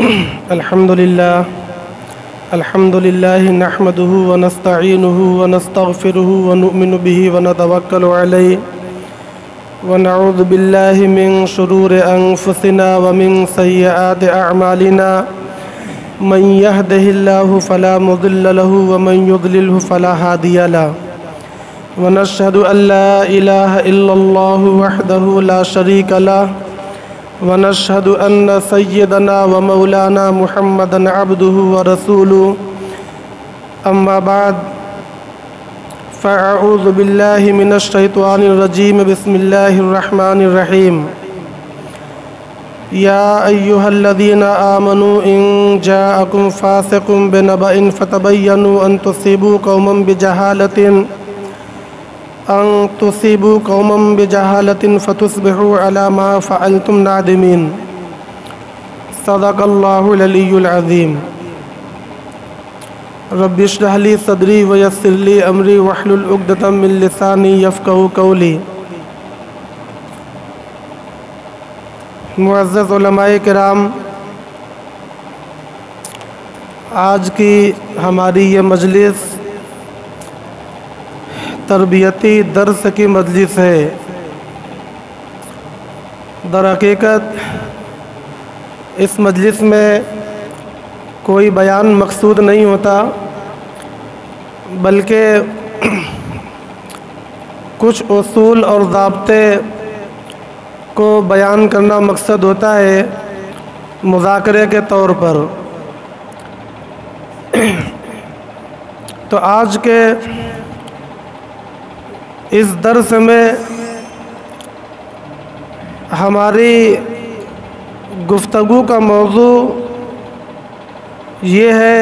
الحمد لله نحمده ونستعينه ونستغفره ونؤمن به ونتوكل عليه ونعوذ بالله من شرور أنفسنا ومن سيئات أعمالنا من يهده الله فلا مضل له ومن يضلله فلا هادي له ونشهد أن لا إله إلا الله وحده لا شريك له ونشهد أن سيدنا ومولانا محمدا عبده ورسوله أما بعد فأعوذ بالله من الشيطان الرجيم بسم الله الرحمن الرحيم يا أيها الذين آمنوا إن جاءكم فاسق بنبأ فتبينوا أن تصيبوا قوما بجهالة فتصبحوا على ما فعلتم نادمين صدق الله العلي العظيم رب اشرح لي صدري ويسر لي أمري واحلل عقدة من لساني يفقهوا قولي۔ معزز علماء کرام، آج کی ہماری یہ مجلس تربیتی درس کی مجلس ہے۔ در حقیقت اس مجلس میں کوئی بیان مقصود نہیں ہوتا، بلکہ کچھ اصول اور ضابطے کو بیان کرنا مقصد ہوتا ہے مذاکرے کے طور پر۔ تو آج کے اس درس میں ہماری گفتگو کا موضوع یہ ہے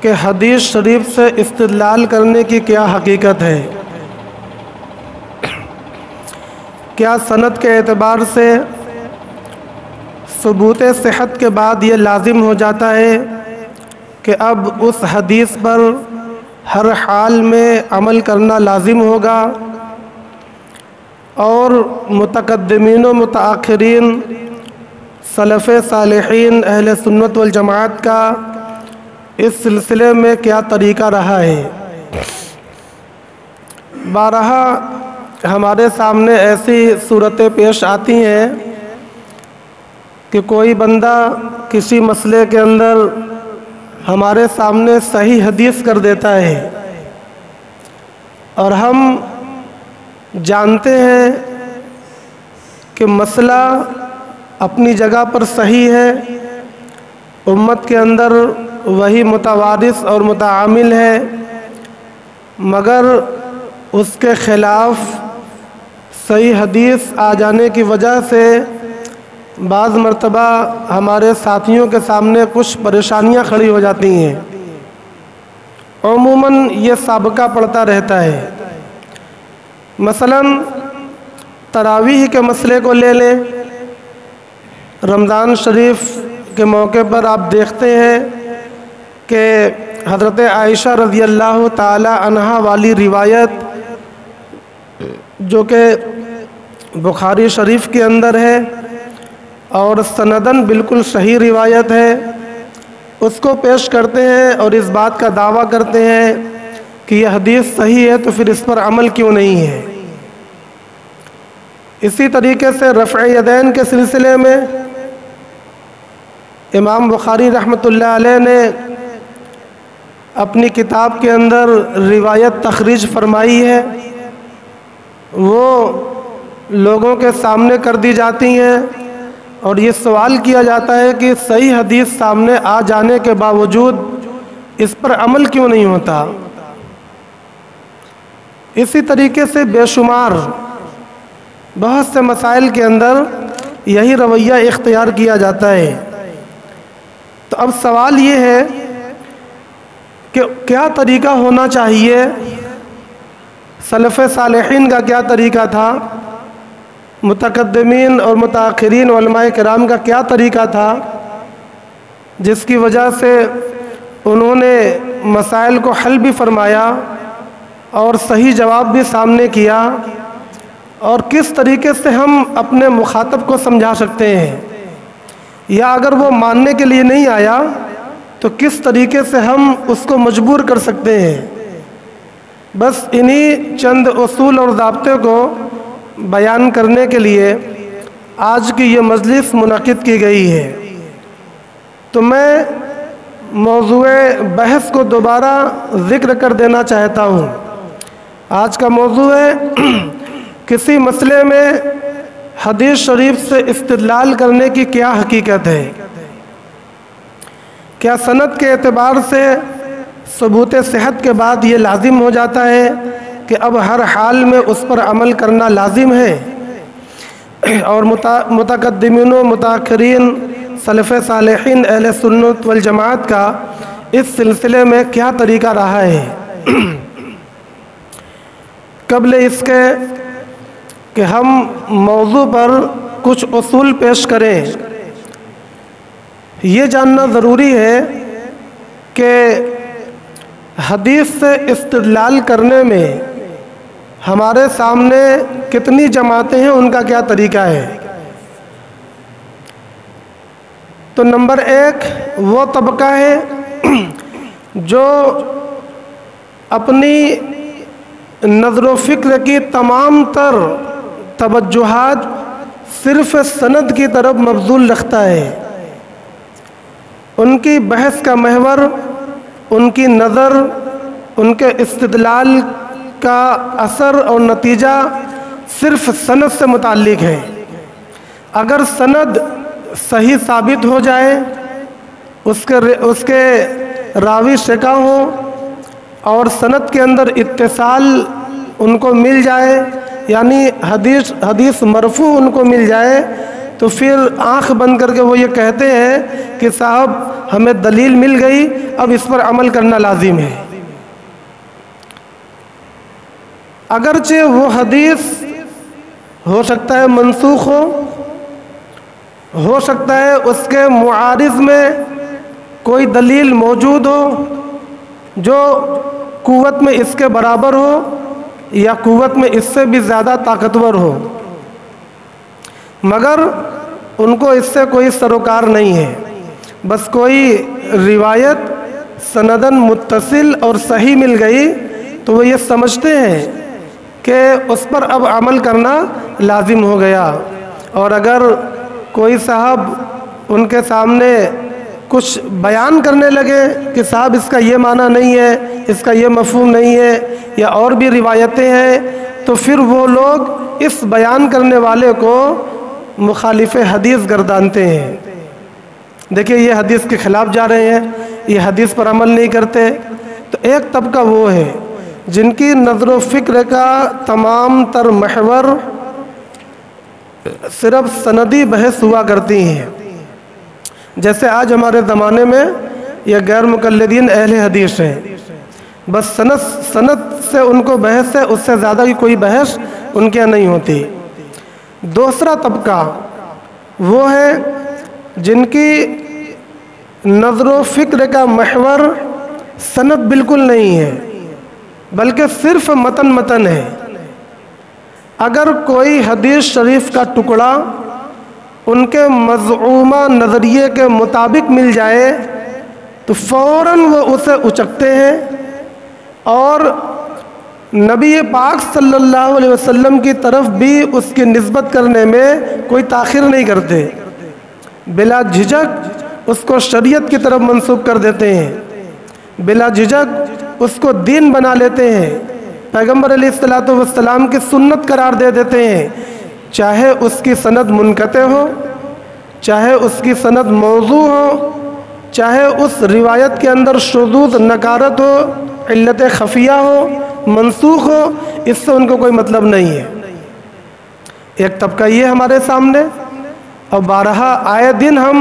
کہ حدیث شریف سے استدلال کرنے کی کیا حقیقت ہے۔ کیا سند کے اعتبار سے ثبوت صحت کے بعد یہ لازم ہو جاتا ہے کہ اب اس حدیث پر ہر حال میں عمل کرنا لازم ہوگا، اور متقدمین و متاخرین سلف صالحین اہل سنت والجماعت کا اس سلسلے میں کیا طریقہ رہا ہے۔ بارہا ہمارے سامنے ایسی صورتیں پیش آتی ہیں کہ کوئی بندہ کسی مسئلے کے اندر ہمارے سامنے صحیح حدیث کر دیتا ہے، اور ہم جانتے ہیں کہ مسئلہ اپنی جگہ پر صحیح ہے، امت کے اندر وہی متوارث اور متعامل ہے، مگر اس کے خلاف صحیح حدیث آ جانے کی وجہ سے بعض مرتبہ ہمارے ساتھیوں کے سامنے کچھ پریشانیاں کھڑی ہو جاتی ہیں۔ عموماً یہ سابقہ پڑتا رہتا ہے۔ مثلاً تراویح کے مسئلے کو لے لیں۔ رمضان شریف کے موقع پر آپ دیکھتے ہیں کہ حضرت عائشہ رضی اللہ تعالی عنہا والی روایت جو کہ بخاری شریف کے اندر ہے اور سندن بالکل صحیح روایت ہے، اس کو پیش کرتے ہیں اور اس بات کا دعویٰ کرتے ہیں کہ یہ حدیث صحیح ہے، تو پھر اس پر عمل کیوں نہیں ہے۔ اسی طریقے سے رفع یدین کے سلسلے میں امام بخاری رحمۃ اللہ علیہ نے اپنی کتاب کے اندر روایت تخریج فرمائی ہے، وہ لوگوں کے سامنے کر دی جاتی ہیں، اور یہ سوال کیا جاتا ہے کہ صحیح حدیث سامنے آ جانے کے باوجود اس پر عمل کیوں نہیں ہوتا۔ اسی طریقے سے بے شمار بہت سے مسائل کے اندر یہی رویہ اختیار کیا جاتا ہے۔ تو اب سوال یہ ہے کہ کیا طریقہ ہونا چاہیے، سلف صالحین کا کیا طریقہ تھا، متقدمین اور متاخرین علماء کرام کا کیا طریقہ تھا، جس کی وجہ سے انہوں نے مسائل کو حل بھی فرمایا اور صحیح جواب بھی سامنے کیا، اور کس طریقے سے ہم اپنے مخاطب کو سمجھا سکتے ہیں۔ یا اگر وہ ماننے کے لیے نہیں آیا تو کس طریقے سے ہم اس کو مجبور کر سکتے ہیں۔ بس انہی چند اصول اور ضابطے کو بیان کرنے کے لیے آج کی یہ مجلس منعقد کی گئی ہے۔ تو میں موضوع بحث کو دوبارہ ذکر کر دینا چاہتا ہوں۔ آج کا موضوع ہے کسی مسئلے میں حدیث شریف سے استدلال کرنے کی کیا حقیقت ہے۔ کیا سند کے اعتبار سے ثبوت صحت کے بعد یہ لازم ہو جاتا ہے کہ اب ہر حال میں اس پر عمل کرنا لازم ہے؟ اور متقدمین و متاخرین سلف صالحین اہل سنت والجماعت کا اس سلسلے میں کیا طریقہ رہا ہے؟ قبل اس کے کہ ہم موضوع پر کچھ اصول پیش کریں، یہ جاننا ضروری ہے کہ حدیث سے استدلال کرنے میں ہمارے سامنے کتنی جماعتیں ہیں، ان کا کیا طریقہ ہے۔ تو نمبر 1 وہ طبقہ ہے جو اپنی نظر و فکر کی تمام تر توجہات صرف سند کی طرف مبذول رکھتا ہے۔ ان کی بحث کا محور، ان کی نظر، ان کے استدلال کا اثر اور نتیجہ صرف سند سے متعلق ہے۔ اگر سند صحیح ثابت ہو جائے، اس کے راوی ثقہ ہوں اور سند کے اندر اتصال ان کو مل جائے، یعنی حدیث مرفوع ان کو مل جائے، تو پھر آنکھ بند کر کے وہ یہ کہتے ہیں کہ صاحب ہمیں دلیل مل گئی، اب اس پر عمل کرنا لازم ہے۔ اگرچہ وہ حدیث ہو سکتا ہے منسوخ ہو سکتا ہے اس کے معارض میں کوئی دلیل موجود ہو جو قوت میں اس کے برابر ہو یا قوت میں اس سے بھی زیادہ طاقتور ہو، مگر ان کو اس سے کوئی سروکار نہیں ہے۔ بس کوئی روایت سندن متصل اور صحیح مل گئی تو وہ یہ سمجھتے ہیں کہ اس پر اب عمل کرنا لازم ہو گیا۔ اور اگر کوئی صاحب ان کے سامنے کچھ بیان کرنے لگے کہ صاحب اس کا یہ معنی نہیں ہے، اس کا یہ مفہوم نہیں ہے، یا اور بھی روایتیں ہیں، تو پھر وہ لوگ اس بیان کرنے والے کو مخالف حدیث گردانتے ہیں۔ دیکھیں یہ حدیث کے خلاف جا رہے ہیں، یہ حدیث پر عمل نہیں کرتے۔ تو ایک طبقہ وہ ہے جن کی نظر و فکر کا تمام تر محور صرف سندی بحث ہوا کرتی ہیں، جیسے آج ہمارے زمانے میں یہ غیر مقلدین اہل حدیث ہیں، بس سند سے ان کو بحث ہے، اس سے زیادہ کی کوئی بحث ان کے نہیں ہوتی۔ دوسرا طبقہ وہ ہے جن کی نظر و فکر کا محور سند بالکل نہیں ہے بلکہ صرف متن ہے۔ اگر کوئی حدیث شریف کا ٹکڑا ان کے مزعومہ نظریے کے مطابق مل جائے تو فوراً وہ اسے اچکتے ہیں اور نبی پاک صلی اللہ علیہ وسلم کی طرف بھی اس کی نسبت کرنے میں کوئی تاخیر نہیں کرتے، بلا جھجک اس کو شریعت کی طرف منسوب کر دیتے ہیں، بلا جھجک اس کو دین بنا لیتے ہیں، پیغمبر علیہ السلام کی سنت قرار دے دیتے ہیں، چاہے اس کی سند منقطع ہو، چاہے اس کی سند موضوع ہو، چاہے اس روایت کے اندر شذوذ نکارت ہو، علت خفیہ ہو، منسوخ ہو، اس سے ان کو کوئی مطلب نہیں ہے۔ ایک طبقہ یہ ہمارے سامنے، اور بارہا آئے دن ہم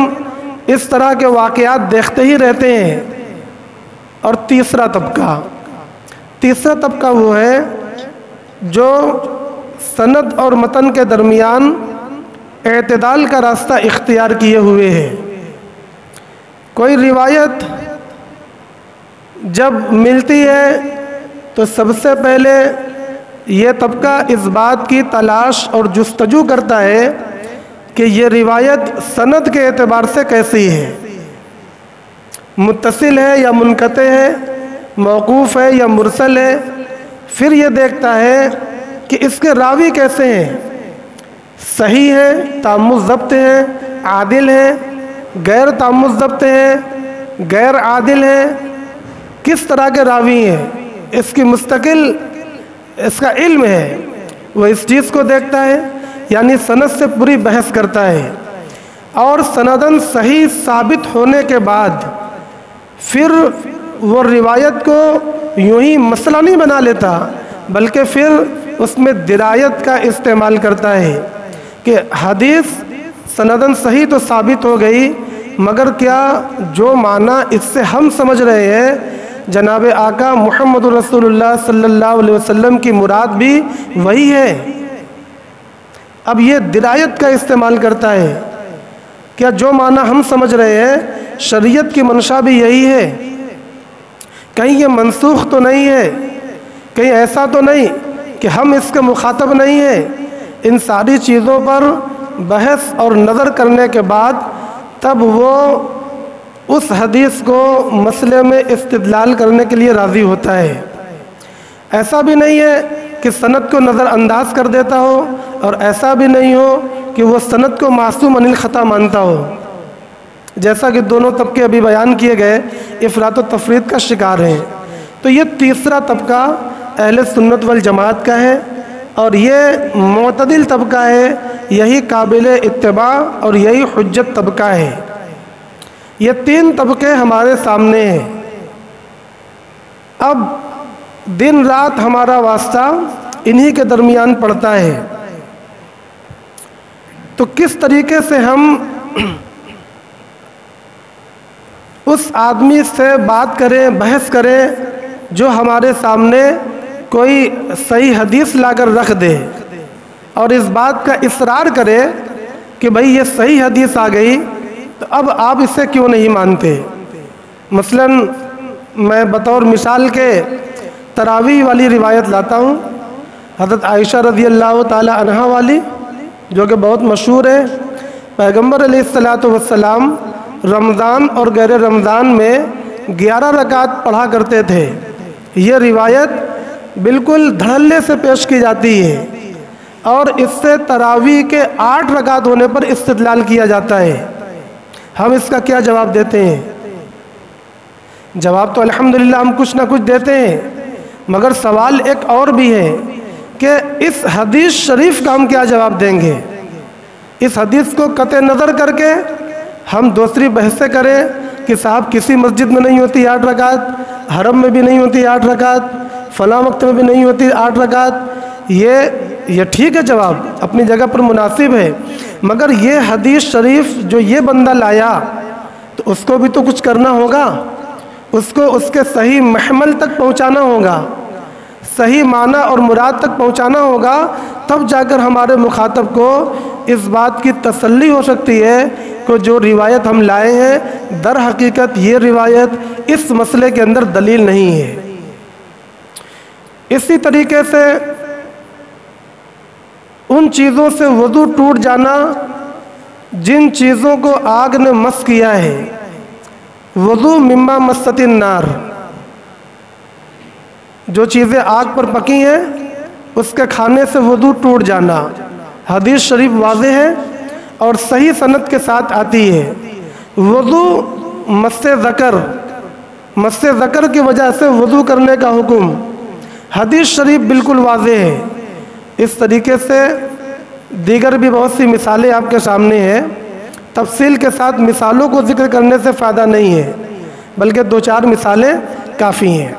اس طرح کے واقعات دیکھتے ہی رہتے ہیں۔ اور تیسرا طبقہ وہ ہے جو سند اور متن کے درمیان اعتدال کا راستہ اختیار کیے ہوئے ہے۔ کوئی روایت جب ملتی ہے تو سب سے پہلے یہ طبقہ اس بات کی تلاش اور جستجو کرتا ہے کہ یہ روایت سند کے اعتبار سے کیسی ہے، متصل ہے یا منقطع ہے، موقوف ہے یا مرسل ہے۔ پھر یہ دیکھتا ہے کہ اس کے راوی کیسے ہیں، صحیح ہیں، تام الضبط ہیں، عادل ہیں، غیر تام الضبط ہیں، غیر عادل ہیں، کس طرح کے راوی ہیں، اس کی مستقل اس کا علم ہے، وہ اس چیز کو دیکھتا ہے، یعنی سند سے پوری بحث کرتا ہے۔ اور سنداً صحیح ثابت ہونے کے بعد پھر وہ روایت کو یوں ہی مسئلہ نہیں بنا لیتا، بلکہ پھر اس میں درایت کا استعمال کرتا ہے کہ حدیث سنداً صحیح تو ثابت ہو گئی، مگر کیا جو معنی اس سے ہم سمجھ رہے ہیں جناب آقا محمد رسول اللہ صلی اللہ علیہ وسلم کی مراد بھی وہی ہے۔ اب یہ درایت کا استعمال کرتا ہے، کیا جو معنی ہم سمجھ رہے ہیں شریعت کی منشا بھی یہی ہے، کہیں یہ منسوخ تو نہیں ہے، کہیں ایسا تو نہیں کہ ہم اس کے مخاطب نہیں ہیں۔ ان ساری چیزوں پر بحث اور نظر کرنے کے بعد تب وہ اس حدیث کو مسئلے میں استدلال کرنے کے لیے راضی ہوتا ہے۔ ایسا بھی نہیں ہے کہ سند کو نظر انداز کر دیتا ہو، اور ایسا بھی نہیں ہو کہ وہ سند کو معصوم عن الخطا مانتا ہو۔ جیسا کہ دونوں طبقے ابھی بیان کیے گئے افراط و تفرید کا شکار ہیں، تو یہ تیسرا طبقہ اہل سنت والجماعت کا ہے، اور یہ معتدل طبقہ ہے، یہی قابل اتباع اور یہی حجت طبقہ ہے۔ یہ تین طبقے ہمارے سامنے ہیں۔ اب دن رات ہمارا واسطہ انہی کے درمیان پڑتا ہے، تو کس طریقے سے ہم اس آدمی سے بات کریں، بحث کریں جو ہمارے سامنے کوئی صحیح حدیث لا کر رکھ دے اور اس بات کا اصرار کرے کہ بھئی یہ صحیح حدیث آ گئی، تو اب آپ اسے کیوں نہیں مانتے؟ مثلا میں بطور مثال کے تراویح والی روایت لاتا ہوں، حضرت عائشہ رضی اللہ تعالی عنہا والی، جو کہ بہت مشہور ہے۔ پیغمبر علیہ السلام رمضان اور غیر رمضان میں 11 رکعت پڑھا کرتے تھے۔ یہ روایت بالکل دھڑلے سے پیش کی جاتی ہے، اور اس سے تراویح کے 8 رکعت ہونے پر استدلال کیا جاتا ہے۔ ہم اس کا کیا جواب دیتے ہیں؟ جواب تو الحمدللہ ہم کچھ نہ کچھ دیتے ہیں، مگر سوال ایک اور بھی ہے کہ اس حدیث شریف کا ہم کیا جواب دیں گے؟ اس حدیث کو قطع نظر کر کے ہم دوسری بحثیں کریں کہ صاحب کسی مسجد میں نہیں ہوتی 8 رکعت، حرم میں بھی نہیں ہوتی 8 رکعت، فلاں وقت میں بھی نہیں ہوتی 8 رکعت، یہ ٹھیک ہے، جواب اپنی جگہ پر مناسب ہے، مگر یہ حدیث شریف جو یہ بندہ لایا تو اس کو بھی تو کچھ کرنا ہوگا، اس کو اس کے صحیح محمل تک پہنچانا ہوگا، صحیح معنی اور مراد تک پہنچانا ہوگا، تب جا کر ہمارے مخاطب کو اس بات کی تسلی ہو سکتی ہے کہ جو روایت ہم لائے ہیں در حقیقت یہ روایت اس مسئلے کے اندر دلیل نہیں ہے۔ اسی طریقے سے ان چیزوں سے وضو ٹوٹ جانا جن چیزوں کو آگ نے مس کیا ہے، وضو مما مست النار، جو چیزیں آگ پر پکی ہیں اس کے کھانے سے وضو ٹوٹ جانا، حدیث شریف واضح ہے اور صحیح سند کے ساتھ آتی ہے۔ وضو مس ذکر کی وجہ سے وضو کرنے کا حکم حدیث شریف بالکل واضح ہے۔ اس طریقے سے دیگر بھی بہت سی مثالیں آپ کے سامنے ہیں، تفصیل کے ساتھ مثالوں کو ذکر کرنے سے فائدہ نہیں ہے، بلکہ 2-4 مثالیں کافی ہیں۔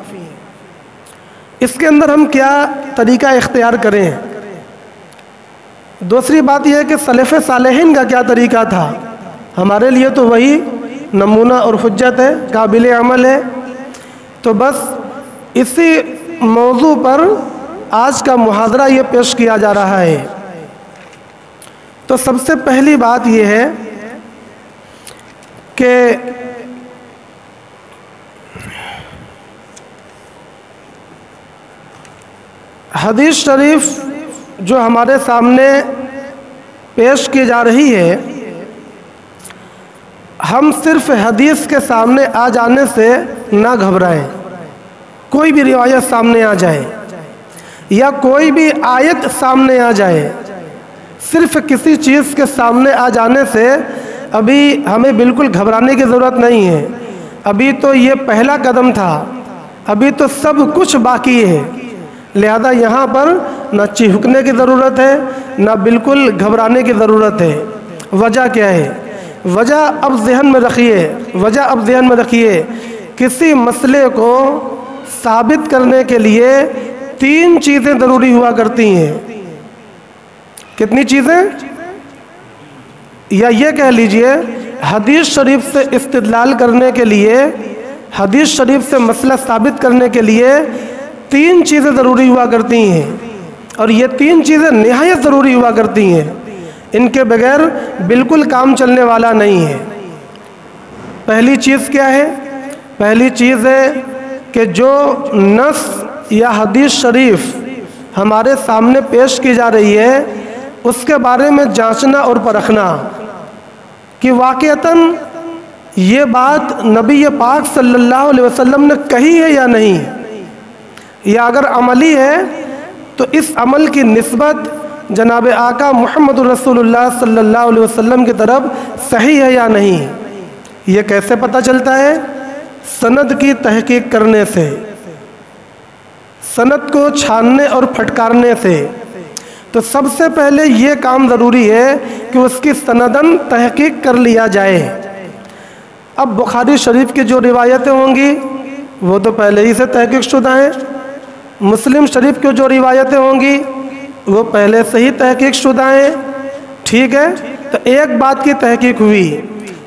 اس کے اندر ہم کیا طریقہ اختیار کریں؟ دوسری بات یہ ہے کہ سلف صالحین کا کیا طریقہ تھا؟ ہمارے لیے تو وہی نمونہ اور حجت ہے، قابل عمل ہے۔ تو بس اسی موضوع پر آج کا محاضرہ یہ پیش کیا جا رہا ہے۔ تو سب سے پہلی بات یہ ہے کہ حدیث شریف جو ہمارے سامنے پیش کی جا رہی ہے، ہم صرف حدیث کے سامنے آ جانے سے نہ گھبرائیں۔ کوئی بھی روایت سامنے آ جائے یا کوئی بھی آیت سامنے آ جائے، صرف کسی چیز کے سامنے آ جانے سے ابھی ہمیں بالکل گھبرانے کی ضرورت نہیں ہے۔ ابھی تو یہ پہلا قدم تھا، ابھی تو سب کچھ باقی ہے۔ لہذا یہاں پر نہ چہکنے کی ضرورت ہے، نہ بالکل گھبرانے کی ضرورت ہے۔ وجہ کیا ہے؟ وجہ اب ذہن میں رکھیے، کسی مسئلے کو ثابت کرنے کے لیے 3 چیزیں ضروری ہوا کرتی ہیں۔ کتنی چیزیں؟ یا یہ کہہ لیجئے، حدیث شریف سے استدلال کرنے کے لیے، حدیث شریف سے مسئلہ ثابت کرنے کے لیے 3 چیزیں ضروری ہوا کرتی ہیں، اور یہ 3 چیزیں نہایت ضروری ہوا کرتی ہیں۔ ان کے بغیر بالکل کام چلنے والا نہیں ہے۔ پہلی چیز کیا ہے؟ پہلی چیز ہے کہ جو نص یا حدیث شریف ہمارے سامنے پیش کی جا رہی ہے، اس کے بارے میں جانچنا اور پرکھنا کہ واقعتاً یہ بات نبی پاک صلی اللہ علیہ وسلم نے کہی ہے یا نہیں، یا اگر عملی ہے تو اس عمل کی نسبت جناب آقا محمد رسول اللہ صلی اللہ علیہ وسلم کی طرف صحیح ہے یا نہیں۔ یہ کیسے پتہ چلتا ہے؟ سند کی تحقیق کرنے سے، سند کو چھاننے اور پھٹکارنے سے۔ تو سب سے پہلے یہ کام ضروری ہے کہ اس کی سنداً تحقیق کر لیا جائے۔ اب بخاری شریف کی جو روایتیں ہوں گی وہ تو پہلے ہی سے تحقیق شدہ ہیں، مسلم شریف کی جو روایتیں ہوں گی وہ پہلے سے ہی تحقیق شدہ ہیں، ٹھیک ہے؟ تو ایک بات کی تحقیق ہوئی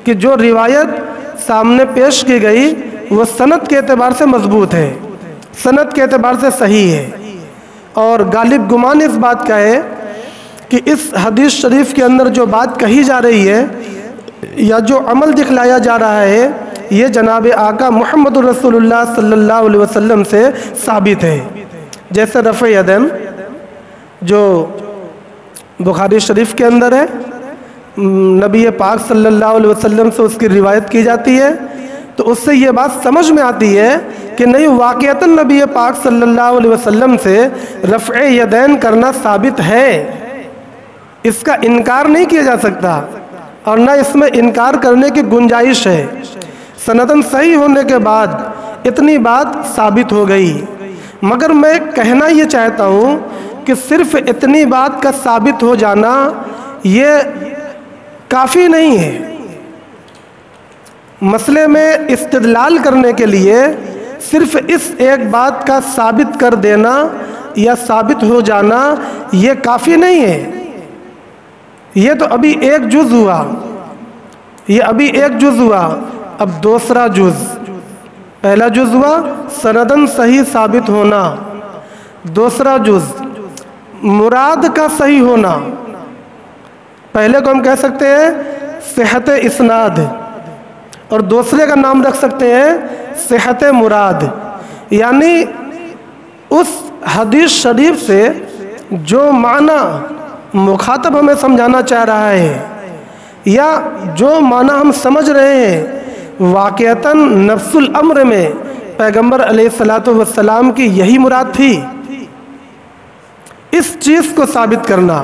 کہ جو روایت سامنے پیش کی گئی وہ سند کے اعتبار سے مضبوط ہے، سند کے اعتبار سے صحیح ہے، اور غالب گمان اس بات کا ہے کہ اس حدیث شریف کے اندر جو بات کہی جا رہی ہے یا جو عمل دکھلایا جا رہا ہے، یہ جناب آقا محمد رسول اللہ صلی اللہ علیہ وسلم سے ثابت ہے۔ جیسے رفع یدین جو بخاری شریف کے اندر ہے، نبی پاک صلی اللہ علیہ وسلم سے اس کی روایت کی جاتی ہے، تو اس سے یہ بات سمجھ میں آتی ہے کہ نہیں، واقعتاً نبی پاک صلی اللہ علیہ وسلم سے رفع یدین کرنا ثابت ہے، اس کا انکار نہیں کیا جا سکتا، اور نہ اس میں انکار کرنے کی گنجائش ہے۔ سنداً صحیح ہونے کے بعد اتنی بات ثابت ہو گئی، مگر میں کہنا یہ چاہتا ہوں کہ صرف اتنی بات کا ثابت ہو جانا یہ کافی نہیں ہے۔ مسئلے میں استدلال کرنے کے لیے صرف اس ایک بات کا ثابت کر دینا یا ثابت ہو جانا یہ کافی نہیں ہے۔ یہ تو ابھی ایک جز ہوا، اب دوسرا جز۔ پہلا جز ہوا سنداً صحیح ثابت ہونا، دوسرا جز مراد کا صحیح ہونا۔ پہلے کو ہم کہہ سکتے ہیں صحت اسناد، اور دوسرے کا نام رکھ سکتے ہیں صحت مراد، یعنی اس حدیث شریف سے جو معنی مخاطب ہمیں سمجھانا چاہ رہا ہے یا جو معنی ہم سمجھ رہے ہیں، واقعتاً نفس الامر میں پیغمبر علیہ السلام کی یہی مراد تھی۔ اس چیز کو ثابت کرنا،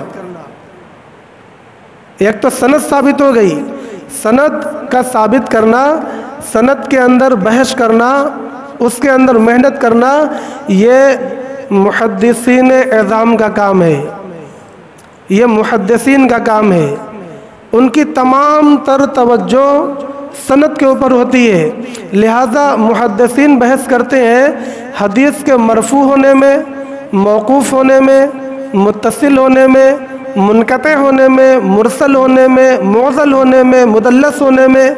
ایک تو سند ثابت ہو گئی، سند کا ثابت کرنا، سند کے اندر بحث کرنا، اس کے اندر محنت کرنا، یہ محدثین اعظام کا کام ہے، یہ محدثین کا کام ہے۔ ان کی تمام تر توجہ سند کے اوپر ہوتی ہے، لہذا محدثین بحث کرتے ہیں حدیث کے مرفوع ہونے میں، موقوف ہونے میں، متصل ہونے میں، منقطع ہونے میں، مرسل ہونے میں، معضل ہونے میں، مدلس ہونے میں۔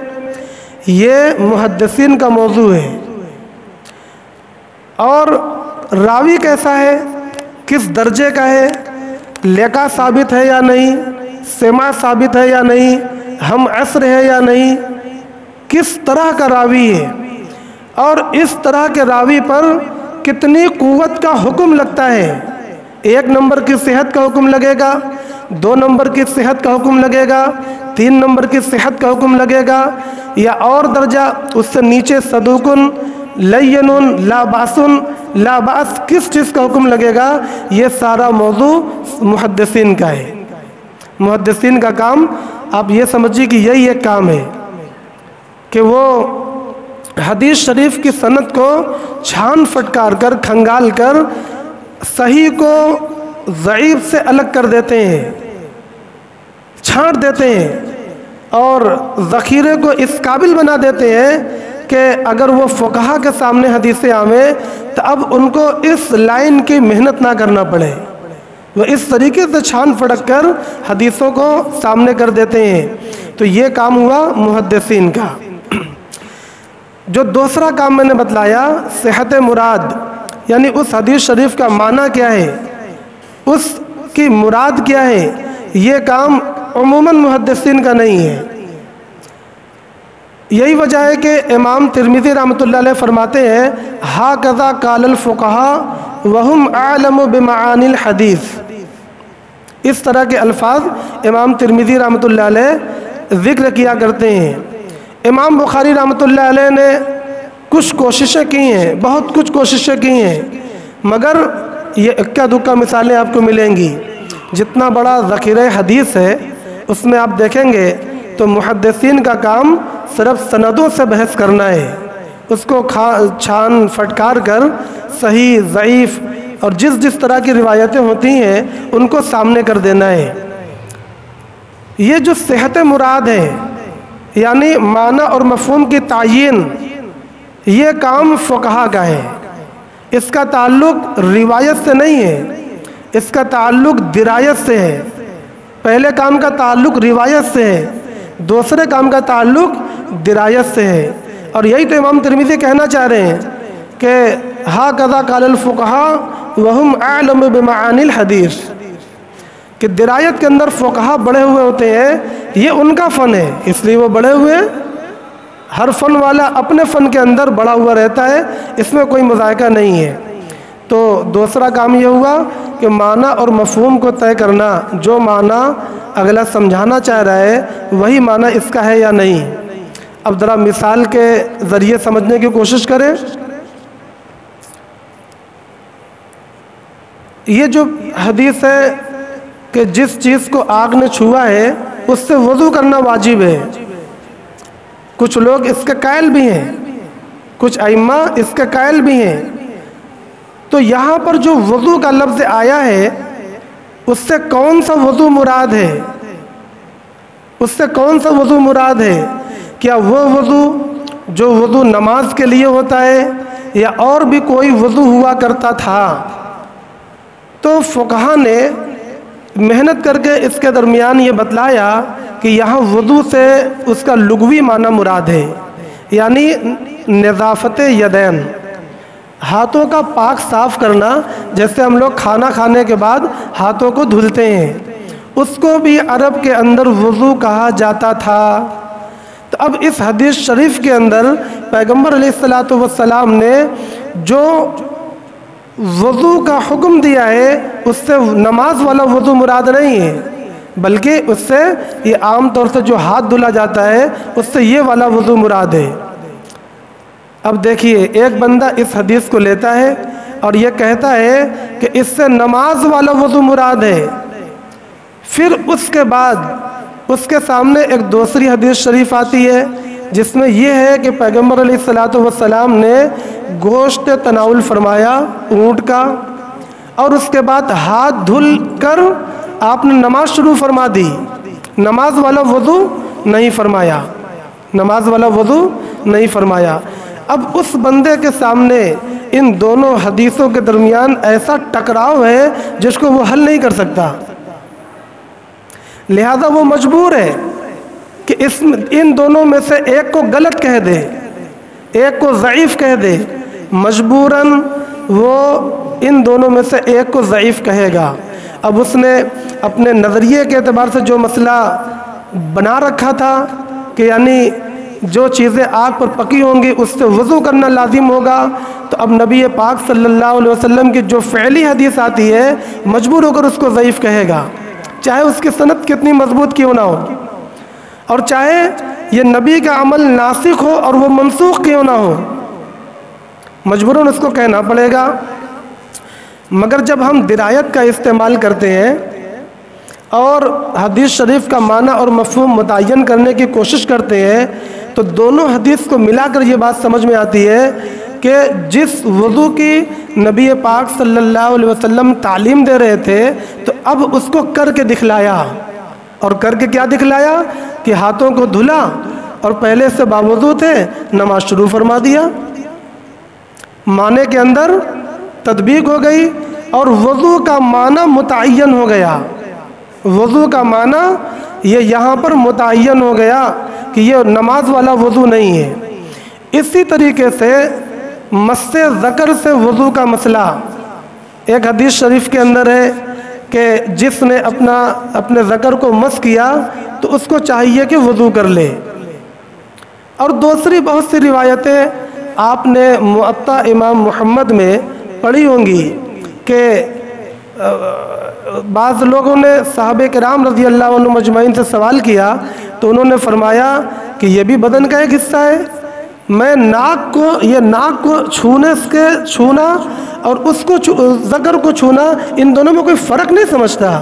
یہ محدثین کا موضوع ہے۔ اور راوی کیسا ہے، کس درجے کا ہے، لقا ثابت ہے یا نہیں، سماع ثابت ہے یا نہیں، ہم عصر ہے یا نہیں، کس طرح کا راوی ہے، اور اس طرح کے راوی پر کتنی قوت کا حکم لگتا ہے۔ ایک نمبر کی صحت کا حکم لگے گا، 2 نمبر کی صحت کا حکم لگے گا، 3 نمبر کی صحت کا حکم لگے گا، یا اور درجہ اس سے نیچے صدوقن، لینن، لا باسن، لا باس کس چیز کا حکم لگے گا؟ یہ سارا موضوع محدثین کا ہے۔ محدثین کا کام آپ یہ سمجھیے کہ یہی ایک کام ہے کہ وہ حدیث شریف کی سند کو چھان پھٹکار کر، کھنگال کر صحیح کو ضعیف سے الگ کر دیتے ہیں، چھانٹ دیتے ہیں، اور ذخیرے کو اس قابل بنا دیتے ہیں کہ اگر وہ فقہا کے سامنے حدیثیں آویں تو اب ان کو اس لائن کی محنت نہ کرنا پڑے، وہ اس طریقے سے چھان پھٹک کر حدیثوں کو سامنے کر دیتے ہیں۔ تو یہ کام ہوا محدثین کا۔ جو دوسرا کام میں نے بتلایا، صحت مراد، یعنی اس حدیث شریف کا معنی کیا ہے، اس کی مراد کیا ہے، یہ کام عموماً محدثین کا نہیں ہے۔ یہی وجہ ہے کہ امام ترمذی رحمۃ اللہ علیہ فرماتے ہیں ہاکذا قال الفقہاء وہم اعلم بمعانی الحدیث۔ اس طرح کے الفاظ امام ترمذی رحمۃ اللہ علیہ ذکر کیا کرتے ہیں۔ امام بخاری رحمۃ اللہ علیہ نے کچھ کوششیں کی ہیں، بہت کچھ کوششیں کی ہیں، مگر یہ اکا دکا مثالیں آپ کو ملیں گی۔ جتنا بڑا ذخیرہ حدیث ہے اس میں آپ دیکھیں گے تو محدثین کا کام صرف سندوں سے بحث کرنا ہے، اس کو چھان پھٹکار کر صحیح، ضعیف اور جس طرح کی روایتیں ہوتی ہیں ان کو سامنے کر دینا ہے۔ یہ جو صحت مراد ہے، یعنی معنی اور مفہوم کی تعیین، یہ کام فقہا کا ہے۔ اس کا تعلق روایت سے نہیں ہے، اس کا تعلق درایت سے ہے۔ پہلے کام کا تعلق روایت سے ہے، دوسرے کام کا تعلق درایت سے ہے۔ اور یہی تو امام ترمذی کہنا چاہ رہے ہیں کہ ہاکذا قال الفقہاء وہم اعلم بمعانی الحدیث، کہ درایت کے اندر فقہا بڑے ہوئے ہوتے ہیں، یہ ان کا فن ہے، اس لیے وہ بڑے ہوئے۔ ہر فن والا اپنے فن کے اندر بڑا ہوا رہتا ہے، اس میں کوئی مذائقہ نہیں ہے۔ تو دوسرا کام یہ ہوا کہ معنی اور مفہوم کو طے کرنا، جو معنی اگلا سمجھانا چاہ رہا ہے وہی معنی اس کا ہے یا نہیں۔ اب ذرا مثال کے ذریعے سمجھنے کی کوشش کریں۔ یہ جو حدیث ہے کہ جس چیز کو آگ نے چھوا ہے اس سے وضو کرنا واجب ہے، کچھ لوگ اس کے قائل بھی ہیں، کچھ ائمہ اس کے قائل بھی ہیں۔ تو یہاں پر جو وضو کا لفظ آیا ہے اس سے کون سا وضو مراد ہے؟ اس سے کون سا وضو مراد ہے؟ کیا وہ وضو جو وضو نماز کے لیے ہوتا ہے یا اور بھی کوئی وضو ہوا کرتا تھا؟ تو فقہا نے محنت کر کے اس کے درمیان یہ بتلایا کہ یہاں وضو سے اس کا لغوی معنی مراد ہے، یعنی نظافت یدین، ہاتھوں کا پاک صاف کرنا، جیسے ہم لوگ کھانا کھانے کے بعد ہاتھوں کو دھلتے ہیں، اس کو بھی عرب کے اندر وضو کہا جاتا تھا۔ تو اب اس حدیث شریف کے اندر پیغمبر علیہ السلام نے جو وضو کا حکم دیا ہے اس سے نماز والا وضو مراد نہیں ہے، بلکہ اس سے یہ عام طور سے جو ہاتھ دھلا جاتا ہے اس سے یہ والا وضو مراد ہے۔ اب دیکھیے، ایک بندہ اس حدیث کو لیتا ہے اور یہ کہتا ہے کہ اس سے نماز والا وضو مراد ہے، پھر اس کے بعد اس کے سامنے ایک دوسری حدیث شریف آتی ہے جس میں یہ ہے کہ پیغمبر علیہ السلام نے گوشت تناول فرمایا اونٹ کا، اور اس کے بعد ہاتھ دھل کر آپ نے نماز شروع فرما دی، نماز والا وضو نہیں فرمایا، نماز والا وضو نہیں فرمایا۔ اب اس بندے کے سامنے ان دونوں حدیثوں کے درمیان ایسا ٹکراؤ ہے جس کو وہ حل نہیں کر سکتا، لہذا وہ مجبور ہے کہ ان دونوں میں سے ایک کو غلط کہہ دے، ایک کو ضعیف کہہ دے، مجبوراً وہ ان دونوں میں سے ایک کو ضعیف کہے گا۔ اب اس نے اپنے نظریے کے اعتبار سے جو مسئلہ بنا رکھا تھا کہ یعنی جو چیزیں آگ پر پکی ہوں گی اس سے وضو کرنا لازم ہوگا، تو اب نبی پاک صلی اللہ علیہ وسلم کی جو فعلی حدیث آتی ہے مجبور ہو کر اس کو ضعیف کہے گا۔ چاہے اس کی سند کتنی مضبوط کیوں نہ ہو، اور چاہے یہ نبی کا عمل ناسخ ہو اور وہ منسوخ کیوں نہ ہو، مجبوراً اس کو کہنا پڑے گا۔ مگر جب ہم درایت کا استعمال کرتے ہیں اور حدیث شریف کا معنی اور مفہوم متعین کرنے کی کوشش کرتے ہیں تو دونوں حدیث کو ملا کر یہ بات سمجھ میں آتی ہے کہ جس وضو کی نبی پاک صلی اللہ علیہ وسلم تعلیم دے رہے تھے تو اب اس کو کر کے دکھلایا، اور کر کے کیا دکھلایا کہ ہاتھوں کو دھلا اور پہلے سے باوضو تھے، نماز شروع فرما دیا۔ معنی کے اندر تطبیق ہو گئی اور وضو کا معنی متعین ہو گیا، وضو کا معنی یہ یہاں پر متعین ہو گیا کہ یہ نماز والا وضو نہیں ہے۔ اسی طریقے سے مس ذکر سے وضو کا مسئلہ، ایک حدیث شریف کے اندر ہے کہ جس نے اپنے ذکر کو مس کیا تو اس کو چاہیے کہ وضو کر لے۔ اور دوسری بہت سی روایتیں آپ نے موطا امام محمد میں پڑھی ہوں گی کہ بعض لوگوں نے صحابہ کرام رضی اللہ عنہ مجمعین سے سوال کیا تو انہوں نے فرمایا کہ یہ بھی بدن کا ایک حصہ ہے، میں ناک کو چھونا اور اس کو ذکر کو چھونا، ان دونوں میں کوئی فرق نہیں سمجھتا۔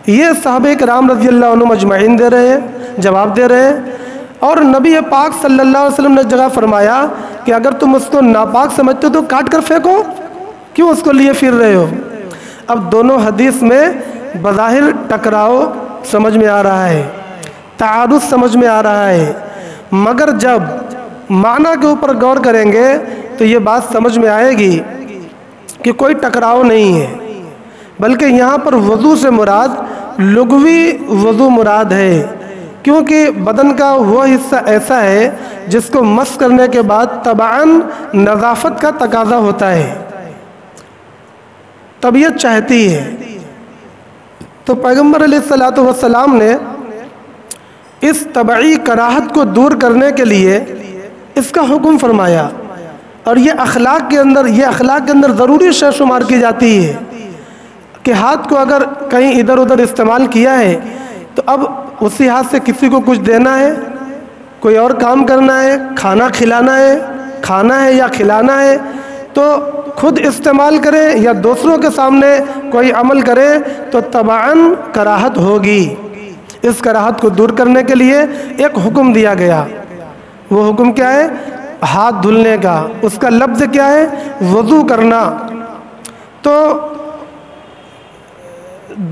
یہ صحابہ کرام رضی اللہ عنہ مجمعین دے رہے ہیں، جواب دے رہے ہیں۔ اور نبی پاک صلی اللہ علیہ وسلم نے جگہ فرمایا کہ اگر تم اس کو ناپاک سمجھتے ہو تو کاٹ کر پھینکو، کیوں اس کو لیے پھر رہے ہو؟ اب دونوں حدیث میں بظاہر ٹکراؤ سمجھ میں آ رہا ہے، تعارض سمجھ میں آ رہا ہے، مگر جب معنی کے اوپر غور کریں گے تو یہ بات سمجھ میں آئے گی کہ کوئی ٹکراؤ نہیں ہے، بلکہ یہاں پر وضو سے مراد لغوی وضو مراد ہے، کیونکہ بدن کا وہ حصہ ایسا ہے جس کو مس کرنے کے بعد تبعاً نظافت کا تقاضا ہوتا ہے، طبیعت چاہتی ہے۔ تو پیغمبر علیہ الصلوۃ والسلام نے اس طبعی کراہت کو دور کرنے کے لیے اس کا حکم فرمایا، اور یہ اخلاق کے اندر ضروری شے شمار کی جاتی ہے کہ ہاتھ کو اگر کہیں ادھر ادھر استعمال کیا ہے تو اب اسی ہاتھ سے کسی کو کچھ دینا ہے، کوئی اور کام کرنا ہے، کھانا ہے یا کھلانا ہے تو خود استعمال کرے یا دوسروں کے سامنے کوئی عمل کرے تو تبعاً کراہت ہوگی۔ اس کراہت کو دور کرنے کے لیے ایک حکم دیا گیا، وہ حکم کیا ہے؟ ہاتھ دھلنے کا، اس کا لفظ کیا ہے؟ وضو کرنا۔ تو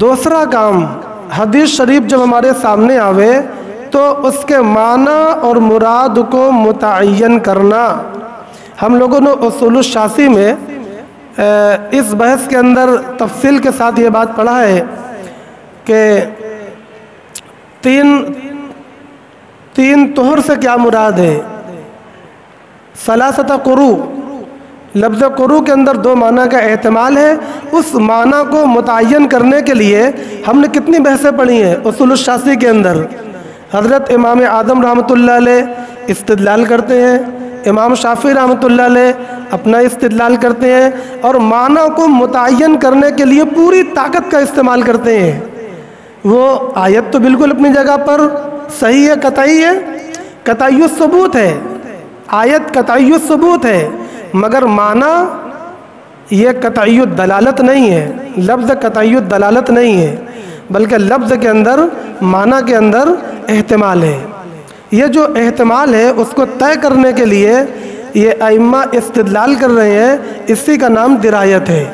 دوسرا کام حدیث شریف جب ہمارے سامنے آوے تو اس کے معنی اور مراد کو متعین کرنا۔ ہم لوگوں نے اصول الشاسی میں اس بحث کے اندر تفصیل کے ساتھ یہ بات پڑھا ہے کہ تین طہر سے کیا مراد ہے؟ ثلاثۃ قروء، لفظ قروء کے اندر دو معنی کا احتمال ہے، اس معنی کو متعین کرنے کے لیے ہم نے کتنی بحثیں پڑھی ہیں اصول الشاسی کے اندر۔ حضرت امام اعظم رحمۃ اللہ علیہ استدلال کرتے ہیں، امام شافعی رحمۃ اللہ علیہ اپنا استدلال کرتے ہیں، اور معنی کو متعین کرنے کے لیے پوری طاقت کا استعمال کرتے ہیں۔ وہ آیت تو بالکل اپنی جگہ پر صحیح ہے، قطعی ہے، قطعی الثبوت ہے، آیت قطعی الثبوت ہے، مگر معنی یہ قطعی الدلالت نہیں ہے، لفظ قطعی الدلالت نہیں ہے، بلکہ لفظ کے اندر معنی کے اندر احتمال ہے۔ یہ جو احتمال ہے اس کو طے کرنے کے لیے یہ ائمہ استدلال کر رہے ہیں، اسی کا نام درایت ہے۔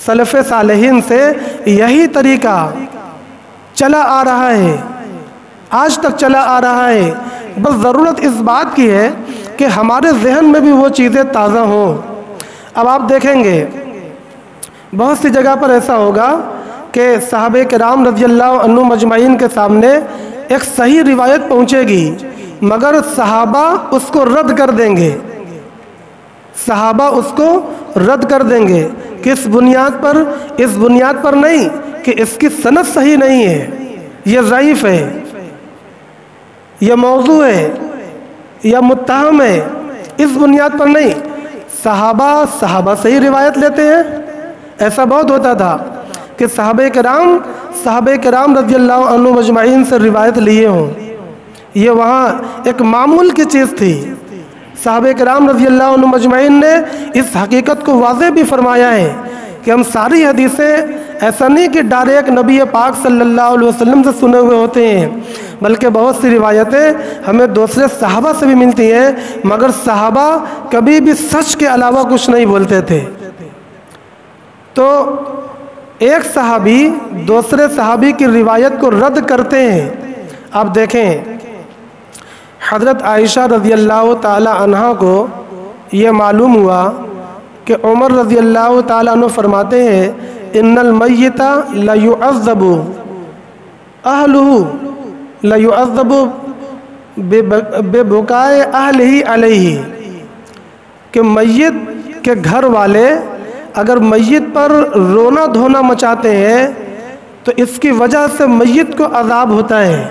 سلف صالحین سے یہی طریقہ چلا آ رہا ہے، آج تک چلا آ رہا ہے، بس ضرورت اس بات کی ہے کہ ہمارے ذہن میں بھی وہ چیزیں تازہ ہوں۔ اب آپ دیکھیں گے بہت سی جگہ پر ایسا ہوگا کہ صحابہ کرام رضی اللہ عنہ مجمعین کے سامنے ایک صحیح روایت پہنچے گی، مگر صحابہ اس کو رد کر دیں گے، صحابہ اس کو رد کر دیں گے۔ کس بنیاد پر؟ اس بنیاد پر نہیں کہ اس کی سند صحیح نہیں ہے، یہ ضعیف ہے، یہ موضوع ہے یا متہم ہے، اس بنیاد پر نہیں۔ صحابہ صحیح روایت لیتے ہیں، ایسا بہت ہوتا تھا کہ صحابہ کرام صحابہ کرام رضی اللہ عنہم اجمعین سے روایت لیے ہوں، یہ وہاں ایک معمول کی چیز تھی۔ صحابہ کرام رضی اللہ عنہم اجمعین نے اس حقیقت کو واضح بھی فرمایا ہے کہ ہم ساری حدیثیں ایسا نہیں کہ ڈائریکٹ نبی پاک صلی اللہ علیہ وسلم سے سنے ہوئے ہوتے ہیں، بلکہ بہت سی روایتیں ہمیں دوسرے صحابہ سے بھی ملتی ہیں، مگر صحابہ کبھی بھی سچ کے علاوہ کچھ نہیں بولتے تھے۔ تو ایک صحابی دوسرے صحابی کی روایت کو رد کرتے ہیں۔ آپ دیکھیں، حضرت عائشہ رضی اللہ تعالی عنہ کو یہ معلوم ہوا کہ عمر رضی اللہ تعالیٰ عنہ فرماتے ہیں ان المیت لیعذب اہلہ لیعذب ببکائے اہلہ علیہ، کہ میت کے گھر والے اگر میت پر رونا دھونا مچاتے ہیں تو اس کی وجہ سے میت کو عذاب ہوتا ہے۔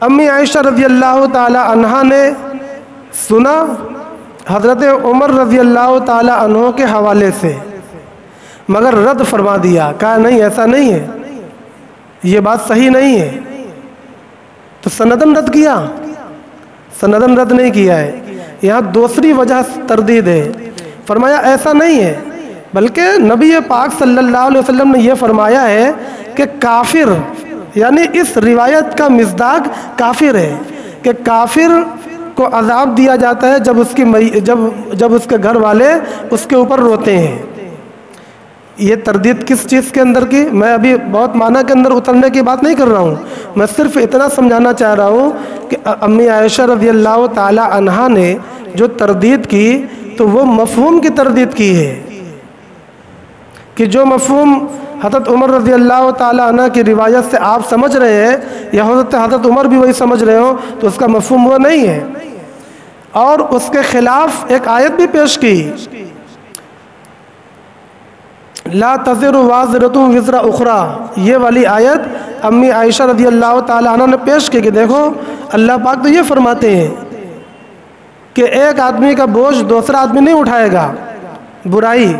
امی عائشہ رضی اللہ تعالی عنہا نے سنا حضرت عمر رضی اللہ تعالی عنہ کے حوالے سے، مگر رد فرما دیا، کہا نہیں ایسا نہیں ہے، یہ بات صحیح نہیں ہے۔ تو سندن رد کیا؟ سندن رد نہیں کیا ہے، یہاں دوسری وجہ تردید ہے۔ فرمایا ایسا نہیں ہے، بلکہ نبی پاک صلی اللہ علیہ وسلم نے یہ فرمایا ہے کہ کافر، یعنی اس روایت کا مصداق کافر ہے، کہ کافر کو عذاب دیا جاتا ہے جب اس کے گھر والے اس کے اوپر روتے ہیں۔ یہ تردید کس چیز کے اندر کی؟ میں ابھی بہت معنی کے اندر اترنے کی بات نہیں کر رہا ہوں، میں صرف اتنا سمجھانا چاہ رہا ہوں کہ امی عائشہ رضی اللہ تعالی عنہا نے جو تردید کی تو وہ مفہوم کی تردید کی ہے، کہ جو مفہوم حضرت عمر رضی اللہ تعالی عنہ کی روایت سے آپ سمجھ رہے ہیں یا حضرت عمر بھی وہی سمجھ رہے ہوں تو اس کا مفہوم وہ نہیں ہے۔ اور اس کے خلاف ایک آیت بھی پیش کی، لا تزر وازرۃ وزر اخری، یہ والی آیت امی عائشہ رضی اللہ تعالی عنہ نے پیش کی کہ دیکھو اللہ پاک تو یہ فرماتے ہیں کہ ایک آدمی کا بوجھ دوسرا آدمی نہیں اٹھائے گا، برائی